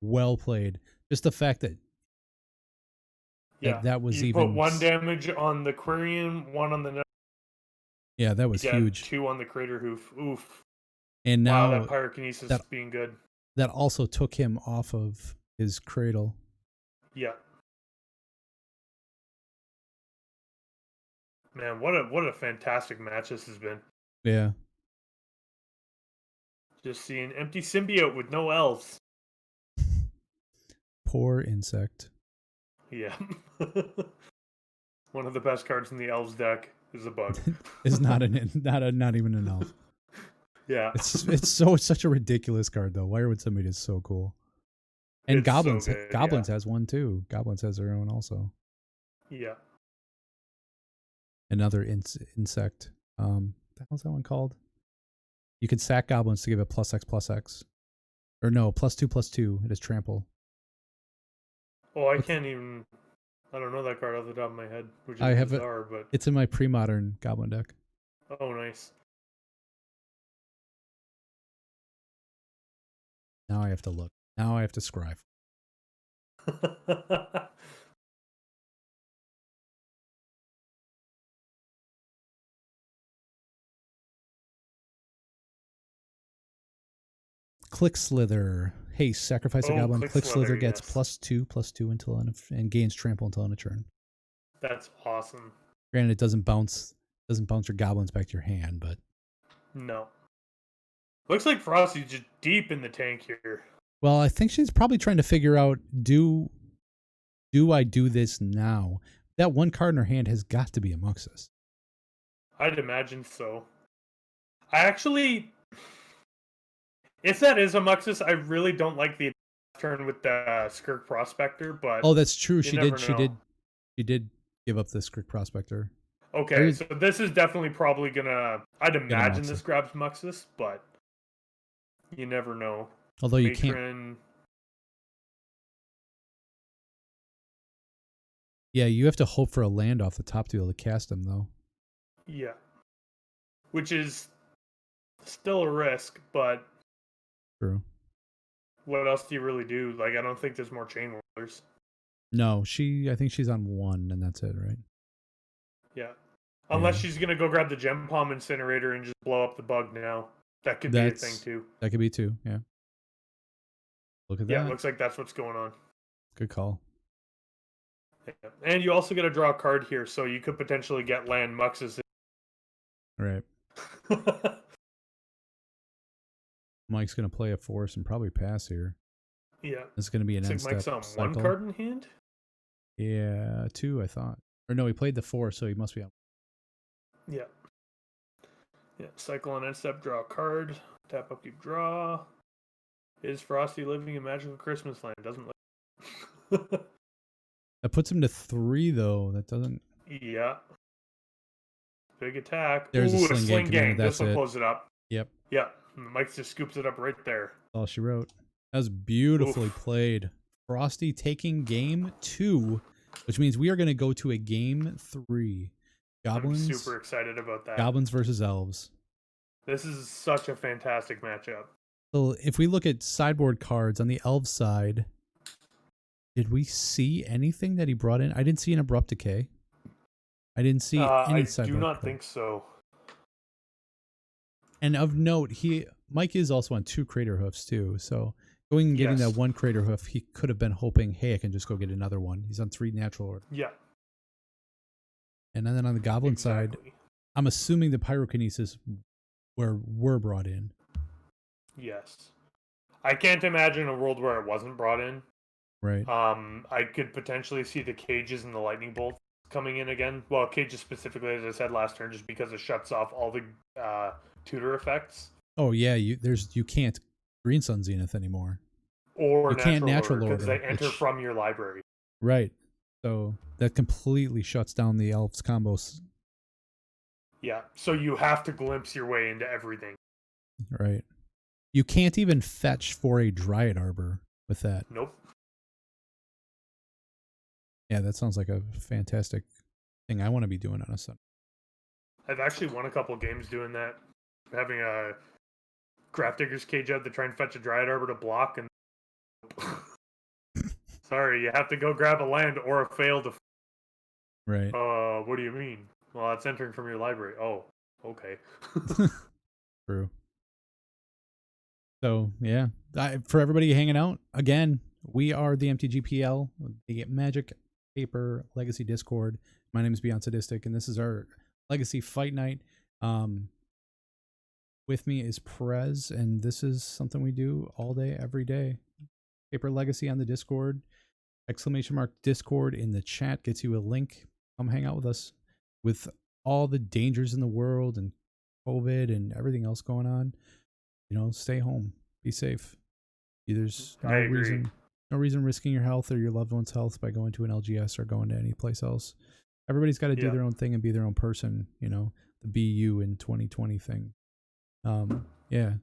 well played. Just the fact that that was you even put 1 damage on the Quirion, 1 on the yeah, that was huge. 2 on the Crater Hoof. Oof. And now that pyrokinesis is being good. That also took him off of his cradle. Yeah. Man, what a fantastic match this has been. Yeah. Just seeing empty symbiote with no elves. Poor insect. Yeah. One of the best cards in the elves deck is a bug. It's not even an elf. Yeah. It's such a ridiculous card though. Why would somebody just so cool? And it's Goblins so good, Goblins has one too. Goblins has their own also. Yeah. Another insect. What the hell's that one called? You can sack Goblins to give it +X/+X. Or no, +2/+2. It is trample. Oh, I can't even. I don't know that card off the top of my head, which is bizarre, but it's in my pre-modern Goblin deck. Oh, nice. Now I have to look. Now I have to scribe. Click Slither. Hey, sacrifice a goblin. Click Slither gets +2/+2 until and gains trample until end of turn. That's awesome. Granted, it doesn't bounce your goblins back to your hand, but no. Looks like Frosty's just deep in the tank here. Well, I think she's probably trying to figure out, do I do this now? That one card in her hand has got to be a Muxus. I'd imagine so. I actually, if that is a Muxus, I really don't like the turn with the Skirk Prospector, but oh, that's true. She did give up the Skirk Prospector. Okay, so this is definitely probably gonna. I'd imagine this grabs Muxus, but you never know. Although you can't. Yeah, you have to hope for a land off the top to be able to cast him, though. Yeah. Which is still a risk, but... True. What else do you really do? Like, I don't think there's more Chain Whirlers. No, I think she's on 1, and that's it, right? Yeah. Unless she's going to go grab the Gem Palm Incinerator and just blow up the bug now. That could be a thing, too. That could be, too, yeah. Look at that. Yeah, it looks like that's what's going on. Good call. Yeah. And you also got to draw a card here, so you could potentially get land Muxus. Right. Mike's going to play a force and probably pass here. Yeah. It's going to be an end step Mike's on cycle. 1 card in hand? Yeah, 2, I thought. Or no, he played the 4, so he must be on. Yeah. Yeah, cycle on end step, draw a card. Tap up, keep draw. Is Frosty living in magical Christmas land? Doesn't look. That puts him to 3, though. That doesn't. Yeah. Big attack. There's a sling gang. This will close it up. Yep. Yeah. Mike just scoops it up right there. All she wrote. That was beautifully played. Frosty taking game 2, which means we are going to go to a game 3. Goblins. I'm super excited about that. Goblins versus Elves. This is such a fantastic matchup. So if we look at sideboard cards on the Elves side, did we see anything that he brought in? I didn't see an Abrupt Decay. I didn't see any sideboard. I do not think so. And of note, Mike is also on 2 Crater Hoofs too. So going and getting that 1 Crater Hoof, he could have been hoping, hey, I can just go get another one. He's on 3 natural order. Yeah. And then on the Goblin side, I'm assuming the Pyrokinesis were brought in. Yes. I can't imagine a world where it wasn't brought in. Right. I could potentially see the cages and the lightning bolts coming in again. Well, cages specifically, as I said last turn, just because it shuts off all the tutor effects. Oh yeah, you can't Green Sun Zenith anymore. Or You can't natural natural order, because order, they enter which from your library. right. So that completely shuts down the elves combos. Yeah, so you have to glimpse your way into everything. Right. You can't even fetch for a Dryad Arbor with that. Nope. Yeah, that sounds like a fantastic thing I want to be doing on a Sunday. I've actually won a couple games doing that. Having a Grafdigger's Cage out to try and fetch a Dryad Arbor to block, and sorry, you have to go grab a land or a fail to. Right. What do you mean? Well, it's entering from your library. Oh, okay. True. So yeah, for everybody hanging out again, we are the MTGPL, the Magic Paper Legacy Discord. My name is Beyond Sadistic, and this is our Legacy Fight Night. With me is Perez, and this is something we do all day, every day. Paper Legacy on the Discord. !Discord in the chat gets you a link. Come hang out with us. With all the dangers in the world and COVID and everything else going on, stay home, be safe. There's no reason risking your health or your loved one's health by going to an LGS or going to any place else. Everybody's got to do their own thing and be their own person. The be you in 2020 thing.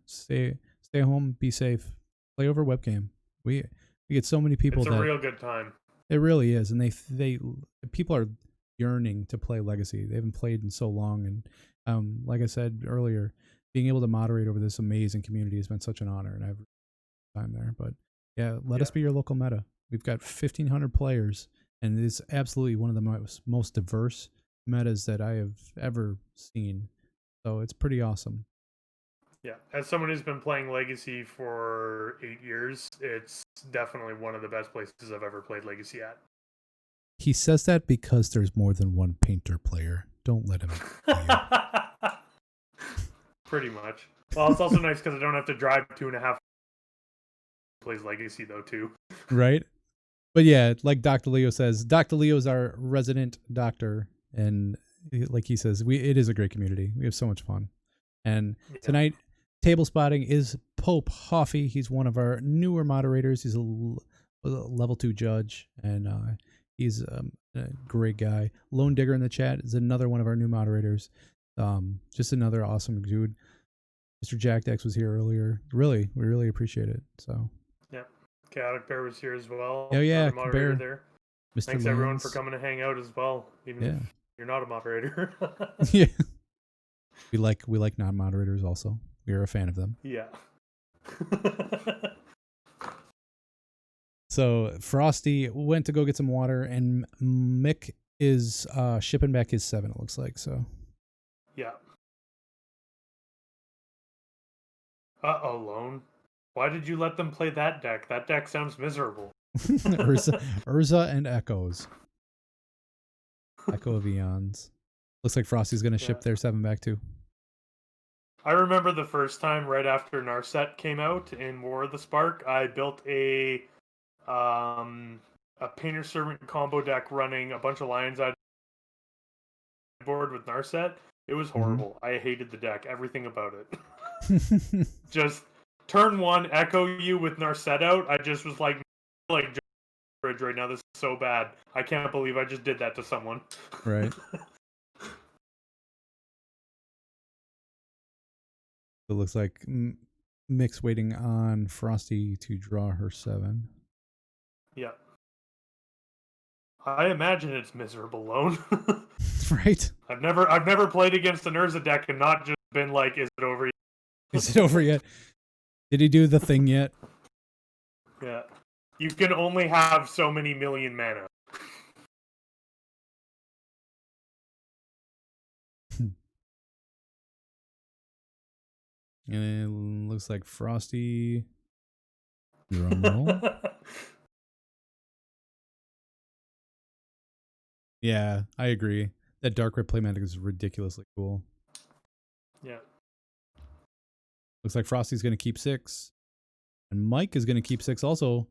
Stay home, be safe, play over webcam. We get so many people. It's a real good time. It really is, and they people are yearning to play Legacy. They haven't played in so long, and like I said earlier, being able to moderate over this amazing community has been such an honor, and I've time there. But let us be your local meta. We've got 1,500 players, and it is absolutely one of the most diverse metas that I have ever seen. So it's pretty awesome. Yeah, as someone who's been playing Legacy for 8 years, it's definitely one of the best places I've ever played Legacy at. He says that because there's more than one painter player. Don't let him. Pretty much. Well, it's also nice because I don't have to drive 2.5. Plays Legacy though too. Right, but yeah, like Dr. Leo says, Dr. Leo's our resident doctor, and like he says, it is a great community. We have so much fun, and tonight. Table spotting is Pope Hoffy. He's one of our newer moderators. He's a level 2 judge, and he's a great guy. Lone Digger in the chat is another one of our new moderators. Just another awesome dude. Mr. Jack Dex was here earlier. We really appreciate it. So yeah, Chaotic Bear was here as well. Oh yeah, moderator Bear. there. Mr. Thanks Lands. everyone for coming to hang out as well, even if you're not a moderator. Yeah, we like non-moderators also. We are a fan of them. Yeah. So Frosty went to go get some water, and Mick is shipping back his 7. It looks like so. Yeah. Lone. Why did you let them play that deck? That deck sounds miserable. Urza and Echoes. Echo of Eons. Looks like Frosty's gonna ship their 7 back too. I remember the first time right after Narset came out in War of the Spark, I built a Painter Servant combo deck running a bunch of Lions Eye board with Narset. It was horrible. I hated the deck, everything about it. Just turn 1, echo you with Narset out. I just was like bridge right now. This is so bad. I can't believe I just did that to someone. Right. It looks like Mick's waiting on Frosty to draw her 7. Yeah. I imagine it's miserable, Lone. Right. I've never played against an Urza deck and not just been like, is it over yet? Is it over yet? Did he do the thing yet? Yeah. You can only have so many million mana. And it looks like Frosty. Drum roll. Yeah, I agree. That Dark Red playmatic is ridiculously cool. Yeah. Looks like Frosty's going to keep 6. And Mike is going to keep 6 also.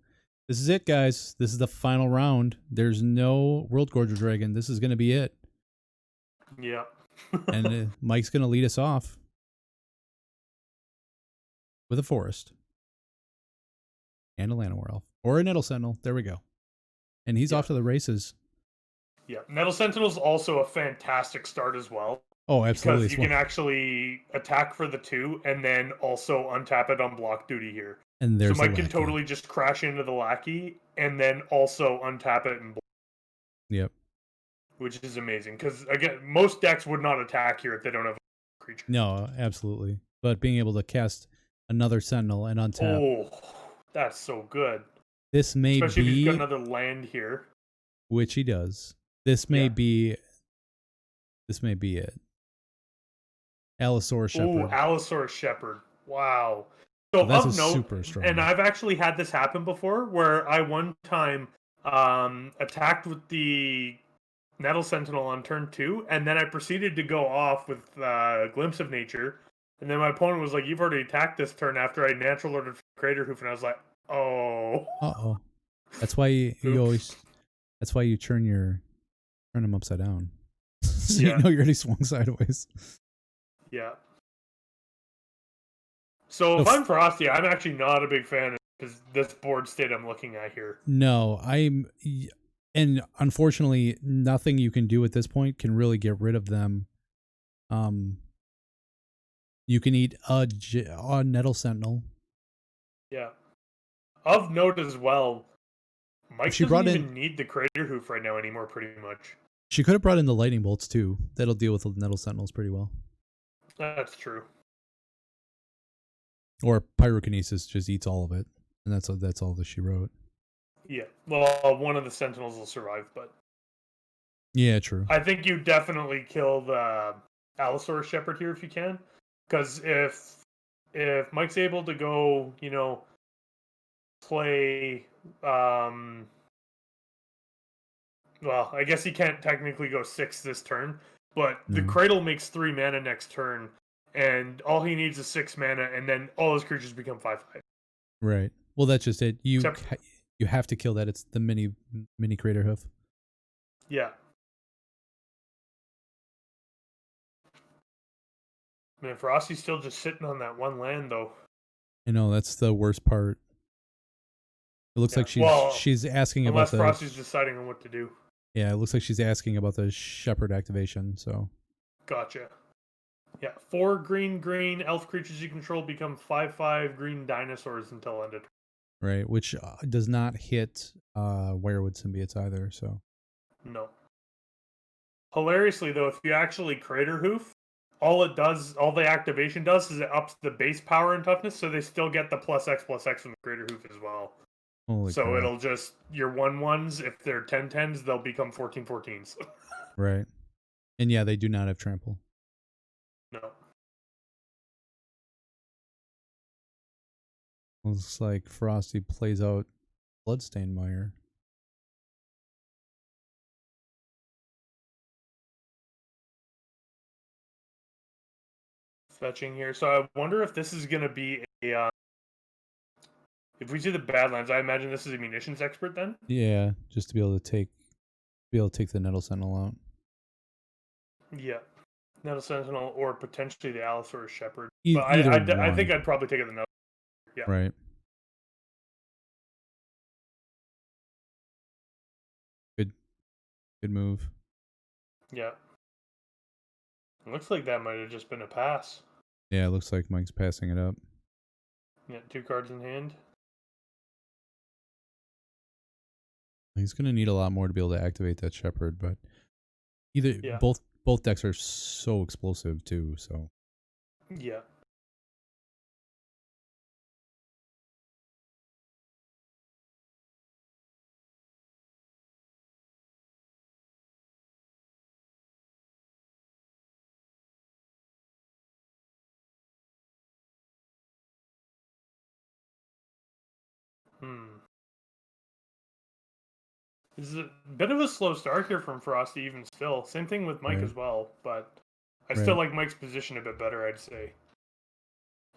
This is it, guys. This is the final round. There's no World Gorger Dragon. This is going to be it. Yeah. And Mike's going to lead us off with a forest. And a Llanowar Elf. Or a Nettle Sentinel. There we go. And he's off to the races. Yeah. Nettle Sentinel's also a fantastic start as well. Oh, absolutely. Because you can actually attack for the 2 and then also untap it on block duty here. And there's so Mike can totally just crash into the lackey and then also untap it and block. Yep. Which is amazing. Because, again, most decks would not attack here if they don't have a creature. No, absolutely. But being able to cast another Sentinel and untap. Oh, that's so good. This may Especially be... if he's got another land here. Which he does. This may be... This may be it. Allosaurus Shepherd. Oh, Allosaurus Shepherd. Wow. So that's of note, super strong. And I've actually had this happen before, where I one time attacked with the Nettle Sentinel on turn 2, and then I proceeded to go off with Glimpse of Nature, and then my opponent was like, "You've already attacked this turn," after I natural ordered Craterhoof, and I was like, "Oh." Uh-oh. That's why you always... That's why you turn them upside down. So you know you already swung sideways. Yeah. So if I'm Frosty, I'm actually not a big fan of this board state I'm looking at here. No, and unfortunately, nothing you can do at this point can really get rid of them. You can eat a Nettle Sentinel. Yeah. Of note as well, Mike doesn't even need the Craterhoof right now anymore, pretty much. She could have brought in the Lightning Bolts too. That'll deal with the Nettle Sentinels pretty well. That's true. Or Pyrokinesis just eats all of it, and that's all that she wrote. Yeah, well, one of the Sentinels will survive, but yeah, true. I think you definitely kill the Allosaurus Shepherd here if you can, because if Mike's able to go, play, well, I guess he can't technically go 6 this turn, but the Cradle makes 3 mana next turn. And all he needs is 6 mana, and then all his creatures become 5/5. Right. Well, that's just it. You have to kill that. It's the mini Craterhoof. Yeah. Man, Frosty's still just sitting on that one land, though. I know, that's the worst part. It looks like she's asking about the... Unless Frosty's deciding on what to do. Yeah, it looks like she's asking about the Shepherd activation, so... Gotcha. Yeah, 4 green elf creatures you control become 5/5 green dinosaurs until end of turn. Right, which does not hit Wirewood Symbiotes either, so... No. Hilariously, though, if you actually Craterhoof, all the activation does is it ups the base power and toughness, so they still get the +X from the Craterhoof as well. Holy crap. It'll just, your 1/1s, if they're 10/10s, they'll become 14/14s. Right. And yeah, they do not have trample. No. Looks like Frosty plays out Bloodstained Mire. Fetching here. So I wonder if this is going to be a... if we see the Badlands, I imagine this is a munitions expert then? Yeah, just to be able to take the Nettle Sentinel out. Yeah. Nettle Sentinel or potentially the Allosaurus Shepherd. But I think I'd probably take it the Nettle. Yeah. Right. Good move. Yeah. It looks like that might have just been a pass. Yeah, it looks like Mike's passing it up. Yeah, 2 cards in hand. He's going to need a lot more to be able to activate that Shepherd, but both decks are so explosive too, so. Yeah. This is a bit of a slow start here from Frosty, even still. Same thing with Mike as well, but I still like Mike's position a bit better, I'd say.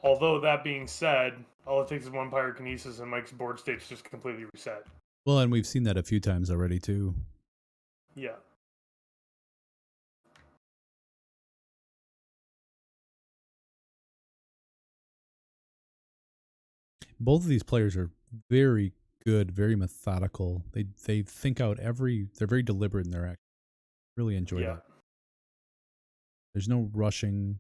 Although that being said, all it takes is one pyrokinesis and Mike's board state's just completely reset. Well, and we've seen that a few times already too. Yeah. Both of these players are very good, very methodical. They think out they're very deliberate in their act. Really enjoy that. There's no rushing.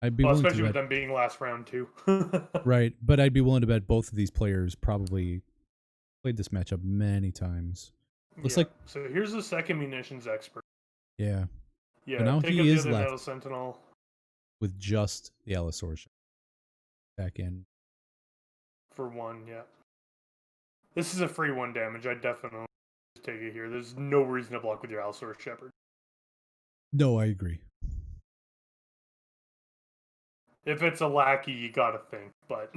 I'd be willing especially to with bet, them being last round too. right, but I'd be willing to bet both of these players probably played this matchup many times. Looks like so. Here's the second munitions expert. Yeah. Yeah, So now take he up the is other left Nettle Sentinel with just the Allosaurus back in. for 1. Yeah, this is a free 1 damage. I definitely take it here. There's no reason to block with your Allosaurus Shepherd. No, I agree. If it's a lackey, you gotta think, but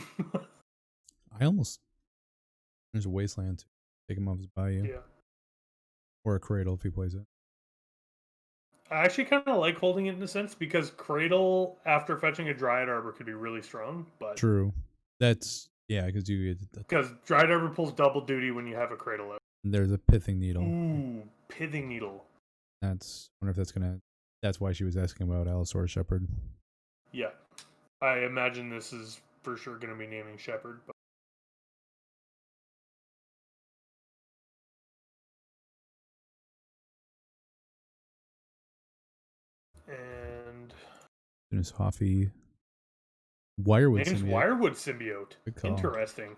There's a Wasteland to take him off his bayou. yeah. Or a Cradle if he plays it. I actually kind of like holding it in a sense because Cradle after fetching a Dryad Arbor could be really strong. But True. That's because Dryad Arbor pulls double duty when you have a Cradle out. There's a Pithing Needle. Ooh, Pithing Needle. I wonder if that's why she was asking about Allosaurus Shepherd. Yeah, I imagine this is for sure going to be naming Shepherd. But... And Soon Hoffy. Wirewood name's Symbiote. Wirewood Symbiote. Interesting.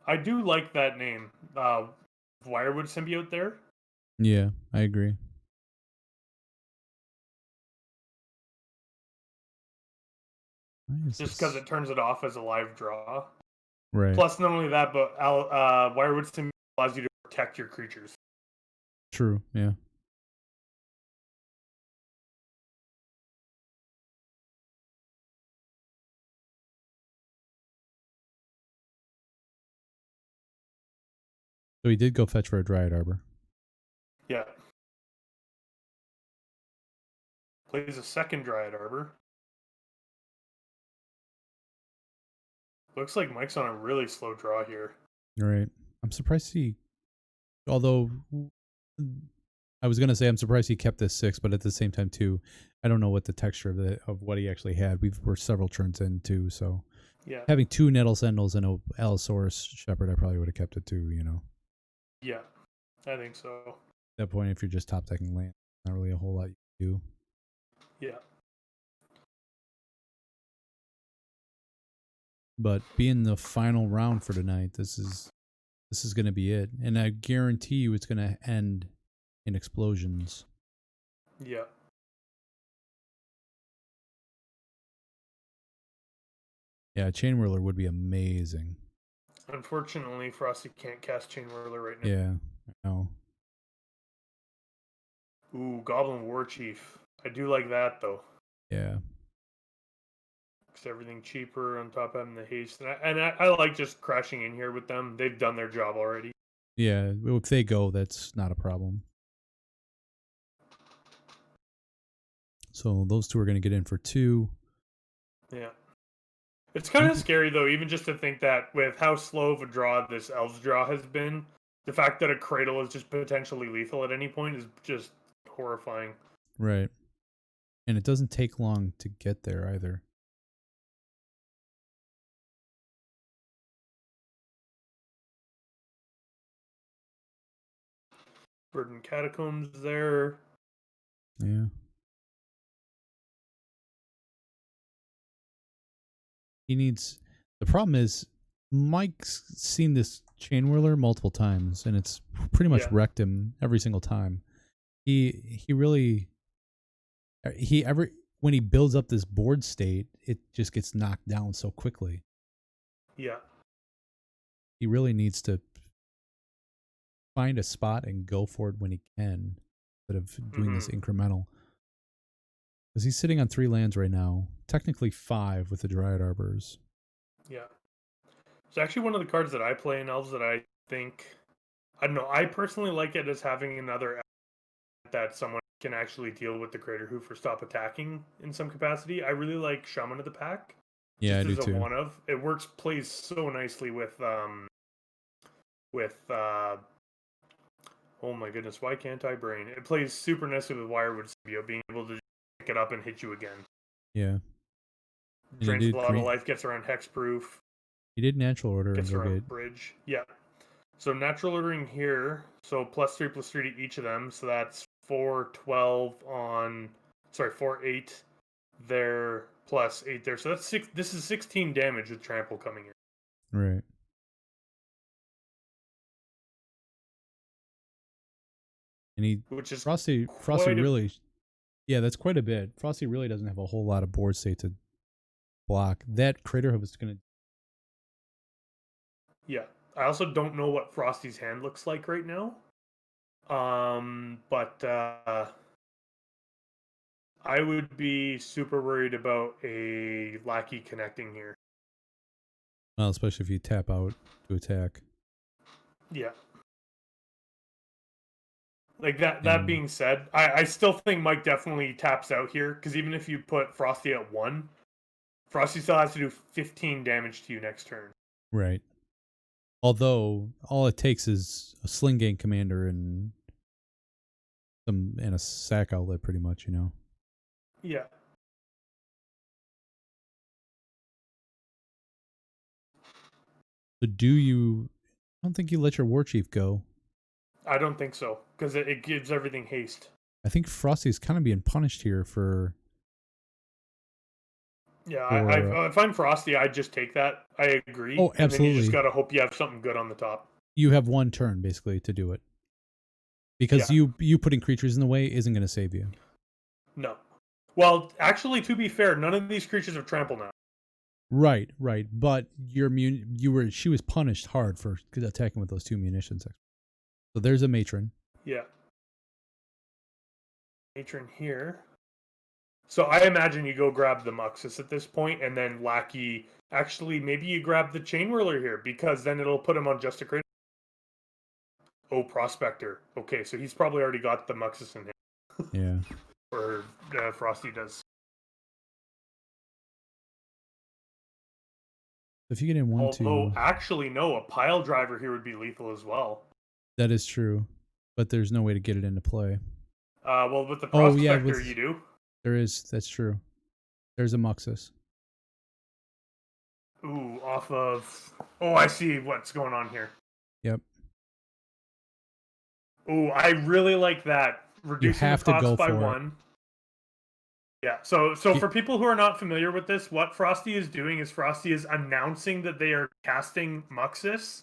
I do like that name. Wirewood Symbiote there. Yeah, I agree. Just because it turns it off as a live draw. Right. Plus, not only that, but Wirewood Symbiote allows you to protect your creatures. True, yeah. So he did go fetch for a Dryad Arbor. Yeah. Plays a second Dryad Arbor. Looks like Mike's on a really slow draw here. Right. I'm surprised although I was going to say I'm surprised he kept this 6, but at the same time too, I don't know what the texture of what he actually had. We're several turns in too, so yeah. Having 2 Nettle Sentinels and a Allosaurus Shepherd, I probably would have kept it too, Yeah, I think so. At that point, if you're just top decking land, not really a whole lot you can do. Yeah. But being the final round for tonight, this is going to be it, and I guarantee you it's going to end in explosions. Yeah. Yeah, Chain Whirler would be amazing. Unfortunately, Frosty can't cast Chain Whirler right now. Yeah, I know. Ooh, Goblin War Chief. I do like that though. Yeah. Because everything cheaper on top of having the haste, and I like just crashing in here with them. They've done their job already. Yeah, if they go, that's not a problem. So those two are going to get in for 2. Yeah. It's kind of scary, though, even just to think that with how slow of a draw this Elves draw has been, the fact that a Cradle is just potentially lethal at any point is just horrifying. Right. And it doesn't take long to get there either. Verdant Catacombs there. Yeah. The problem is Mike's seen this Chain Whirler multiple times, and it's pretty much wrecked him every single time. When he builds up this board state, it just gets knocked down so quickly. Yeah. He really needs to find a spot and go for it when he can, instead of doing this incremental. Because he's sitting on 3 lands right now, technically 5 with the Dryad Arbors. Yeah. It's actually one of the cards that I play in Elves that I think I don't know. I personally like it as having another that someone can actually deal with the Crater Hoof or stop attacking in some capacity. I really like Shaman of the Pack. Yeah, I Just do as a too. one of. It plays so nicely with oh my goodness, why can't I brain? It plays super nicely with Wirewood Symbiote, being able to pick it up and hit you again. Yeah. And he Drains a did lot of life, gets around Hexproof. He did natural order and Gets go get. around Bridge. Yeah. So natural ordering here, so +3/+3 to each of them. So that's 4/12 on, sorry, 4/8 there, +8 there. So that's 6. This is 16 damage with trample coming in. Right. And he, which is Frosty really, yeah, that's quite a bit. Frosty really doesn't have a whole lot of board state to block. That Crater Hoof is going to. Yeah. I also don't know what Frosty's hand looks like right now. But I would be super worried about a Lackey connecting here. Well, especially if you tap out to attack. Yeah. Like that being said, I still think Mike definitely taps out here, because even if you put Frosty at 1, Frosty still has to do 15 damage to you next turn. Right. Although all it takes is a Sling Gang commander and a sack outlet, pretty much, you know. Yeah. So do you? I don't think you let your War Chief go. I don't think so, because it gives everything haste. I think Frosty's kind of being punished here for. Yeah, if I'm Frosty, I'd just take that. I agree. Oh, absolutely. And then you just gotta hope you have something good on the top. You have one turn basically to do it, because you putting creatures in the way isn't going to save you. No. Well, actually, to be fair, none of these creatures have trample now. Right. But she was punished hard for attacking with those 2 munitions. So there's a matron. Yeah. Matron here. So I imagine you go grab the Muxus at this point, and then Lackey. Actually, maybe you grab the Chain Whirler here, because then it'll put him on just a crit. Oh, Prospector. Okay, so he's probably already got the Muxus in him. Yeah. Or Frosty does. If you get in 1, 2. Actually, no, a Pile Driver here would be lethal as well. That is true, but there's no way to get it into play. Well, with the Prospector, you do. There is. That's true. There's a Muxus. Ooh, off of. Oh, I see what's going on here. Yep. Ooh, I really like that. Reducing the cost by 1. Yeah, so for people who are not familiar with this, what Frosty is doing is Frosty is announcing that they are casting Muxus,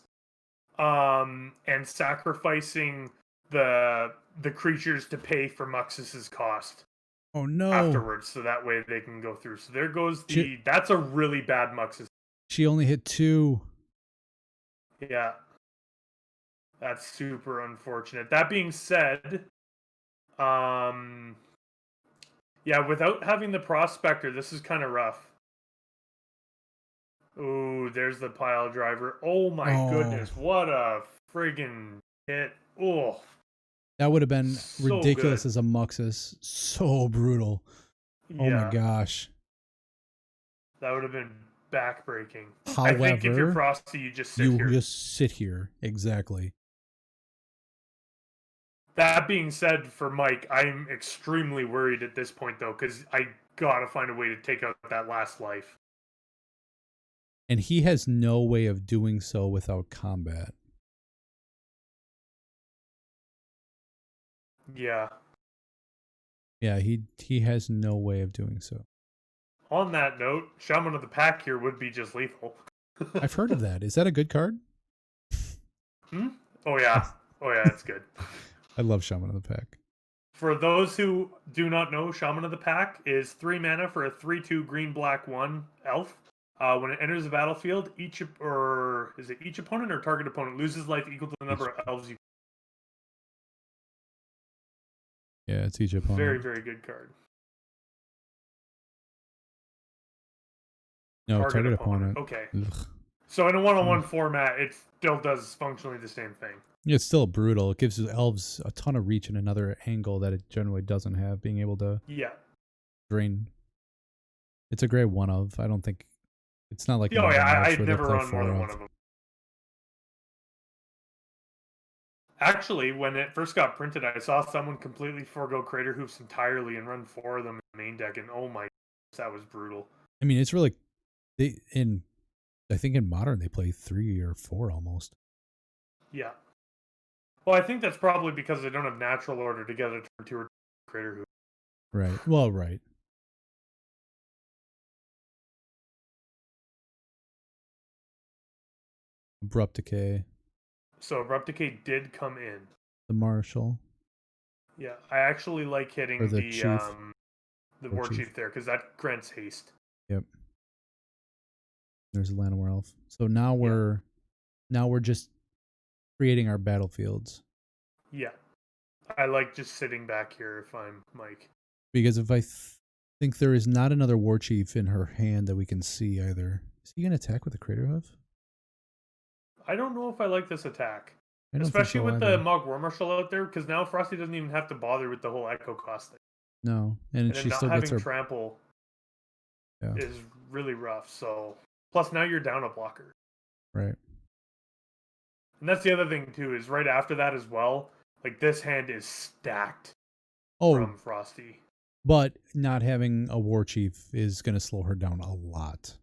and sacrificing the creatures to pay for Muxus's cost. Oh no! Afterwards, so that way they can go through. So there goes the. That's a really bad Muxus. She only hit 2. Yeah, that's super unfortunate. That being said, yeah, without having the Prospector, this is kind of rough. Ooh, there's the Pile Driver. Oh my goodness, what a friggin' hit. Oh. That would have been ridiculous as a Muxus. So brutal. Yeah. Oh my gosh. That would have been backbreaking. However, I think if you're Frosty, you just sit here. You just sit here. Exactly. That being said, for Mike, I'm extremely worried at this point, though, because I gotta find a way to take out that last life. And he has no way of doing so without combat. Yeah. Yeah, he has no way of doing so. On that note, Shaman of the Pack here would be just lethal. I've heard of that. Is that a good card? Oh yeah. Oh yeah, it's good. I love Shaman of the Pack. For those who do not know, Shaman of the Pack is 3 mana for a 3/2 green/black 1 elf. When it enters the battlefield, each opponent or target opponent loses life equal to the number of elves you. Yeah, it's each opponent. Very, very good card. No, target opponent. Okay. Ugh. So in a one-on-one format, it still does functionally the same thing. It's still brutal. It gives Elves a ton of reach in another angle that it generally doesn't have, being able to drain. It's a great one of. I don't think it's not like I'd never run more than one of them. Actually, when it first got printed, I saw someone completely forego Crater Hoofs entirely and run 4 of them in the main deck, and oh my goodness, that was brutal. I mean, it's really I think in Modern they play 3 or 4 almost. Yeah. Well, I think that's probably because they don't have natural order to get a turn 2 or Crater Hoof. Right. Well, right. Abrupt Decay. So Abrupt Decay did come in. The Marshal. Yeah, I actually like hitting the Chief. The War Chief there, because that grants haste. Yep. There's a Llanowar Elf. So now we're just creating our battlefields. Yeah. I like just sitting back here if I'm Mike. Because if I think there is not another War Chief in her hand that we can see either. Is he going to attack with a Crater Hoof? I don't know if I like this attack. Especially with the Mog War Marshal out there, because now Frosty doesn't even have to bother with the whole Echo cost thing. No, and she still gets her trample is really rough. So plus now you're down a blocker. Right. And that's the other thing too, is right after that as well, like this hand is stacked from Frosty. But not having a War Chief is going to slow her down a lot.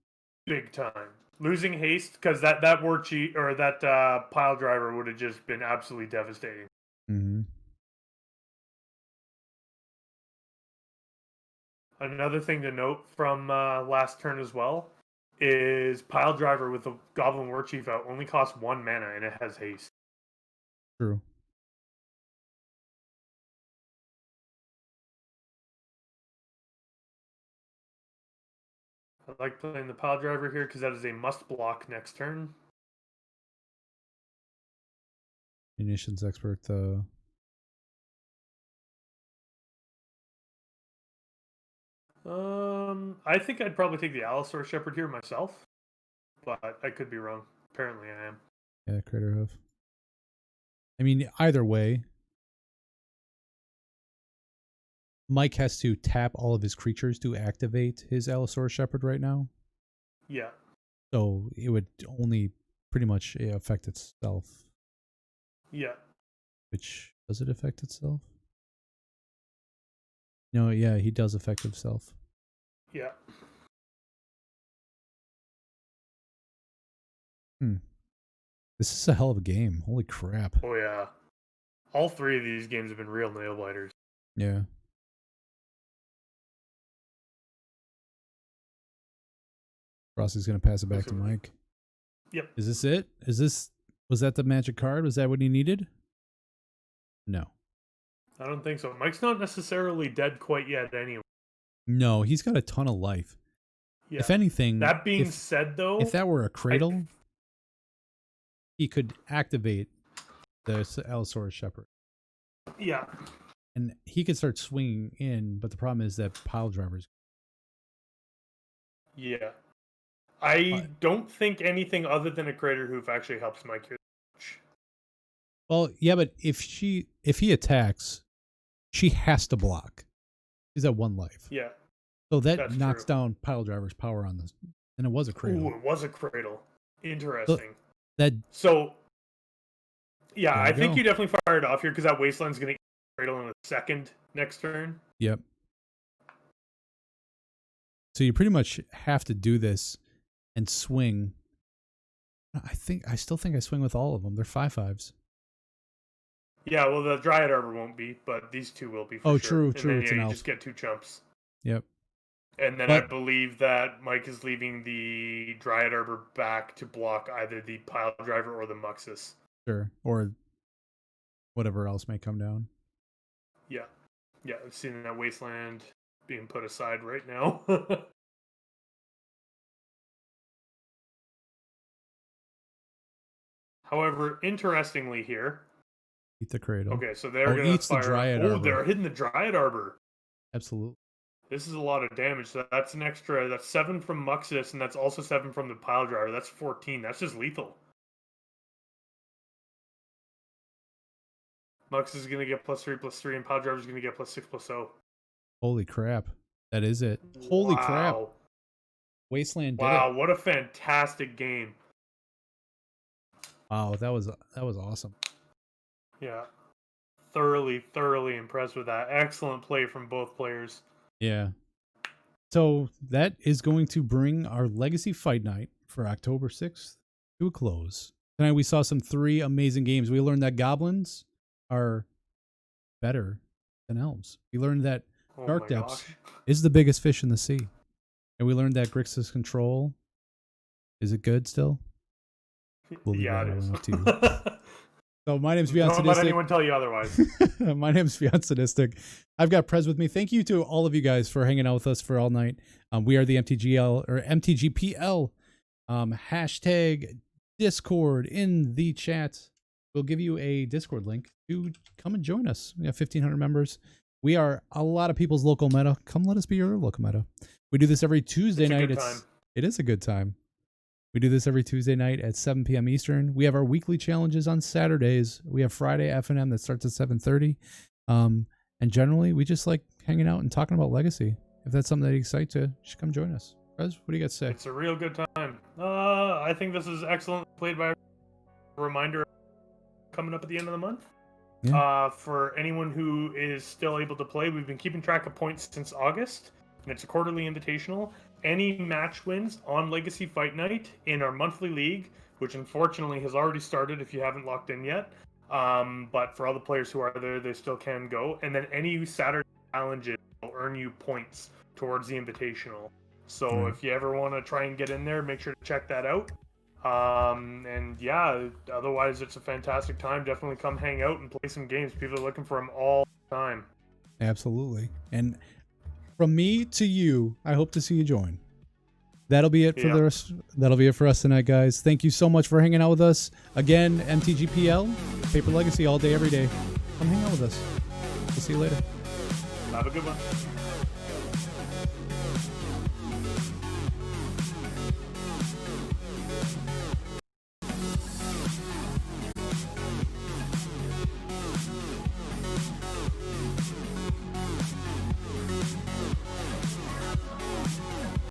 Big time. Losing haste, because that War Chief or that Pile Driver would have just been absolutely devastating. Mm-hmm. Another thing to note from last turn as well is Pile Driver with the Goblin War Chief out only costs 1 mana and it has haste. True. I like playing the Pile Driver here because that is a must block next turn. Munitions Expert, I think I'd probably take the Allosaur Shepherd here myself, but I could be wrong. Apparently I am. Yeah, Crater Hoof. I mean, either way, Mike has to tap all of his creatures to activate his Allosaur Shepherd right now. Yeah. So it would only pretty much affect itself. Yeah. Which, does it affect itself? No, yeah, he does affect himself. Yeah. This is a hell of a game. Holy crap. Oh, yeah. All 3 of these games have been real nail biters. Yeah. Frosty's going to pass it back to Mike. Yep. Is this it? Was that the magic card? Was that what he needed? No. I don't think so. Mike's not necessarily dead quite yet anyway. No, he's got a ton of life. Yeah. If anything... That being said, though... If that were a Cradle, he could activate the Allosaur Shepherd. Yeah. And he could start swinging in, but the problem is that Pile Driver's... Yeah. I don't think anything other than a Crater Hoof actually helps Mike here. Well, yeah, but if he attacks, she has to block. She's at 1 life. Yeah. So that knocks down Pile Driver's power on this. And it was a Cradle. Ooh, it was a Cradle. Interesting. So yeah, I think you definitely fired off here because that Wasteland's going to Cradle in a second next turn. Yep. So you pretty much have to do this and swing. I still think I swing with all of them. They're 5/5s. Yeah, well, the Dryad Arbor won't be, but these 2 will be for sure. True. And then, you just get 2 chumps. Yep. And then I believe that Mike is leaving the Dryad Arbor back to block either the Pile Driver or the Muxus. Sure. Or whatever else may come down. Yeah. Yeah, I've seen that Wasteland being put aside right now. However, interestingly here... Eat the Cradle. Okay, so they're going to fire... The Dryad Arbor. They're hitting the Dryad Arbor. Absolutely. This is a lot of damage. So that's an extra. That's 7 from Muxus, and that's also 7 from the pile driver. That's 14. That's just lethal. Muxus is gonna get +3/+3, and pile driver is gonna get +6/0. Holy crap! That is it. Holy crap! Wasteland did it. Wow, what a fantastic game. Wow, that was awesome. Yeah. Thoroughly impressed with that. Excellent play from both players. Yeah. So that is going to bring our Legacy Fight Night for October 6th to a close. Tonight we saw some 3 amazing games. We learned that Goblins are better than Elves. We learned that Dark Depths is the biggest fish in the sea. And we learned that Grixis Control, is it good still? We'll leave that one up to you. So my name's Beyond Sadistic. Don't let anyone tell you otherwise. My name's Beyond Sadistic. I've got Prez with me. Thank you to all of you guys for hanging out with us for all night. We are the MTGPL. Hashtag Discord in the chat. We'll give you a Discord link to come and join us. We have 1,500 members. We are a lot of people's local meta. Come let us be your local meta. We do this every Tuesday night. It is a good time. We do this every Tuesday night at 7 p.m. Eastern. We have our weekly challenges on Saturdays. We have Friday F&M that starts at 7:30. And generally, we just like hanging out and talking about Legacy. If that's something that excites you, you should come join us. Prez, what do you got to say? It's a real good time. I think this is excellent. Played by a reminder coming up at the end of the month. Yeah. For anyone who is still able to play, we've been keeping track of points since August, and it's a quarterly invitational. Any match wins on Legacy Fight Night in our monthly league, which unfortunately has already started if you haven't locked in yet. But for all the players who are there, they still can go. And then any Saturday challenges will earn you points towards the invitational. So if you ever want to try and get in there, make sure to check that out. And yeah, otherwise it's a fantastic time. Definitely come hang out and play some games. People are looking for them all the time. Absolutely. And from me to you, I hope to see you join. That'll be it for the rest. That'll be it for us tonight, guys. Thank you so much for hanging out with us. Again, MTGPL, Paper Legacy all day, every day. Come hang out with us. We'll see you later. Have a good one.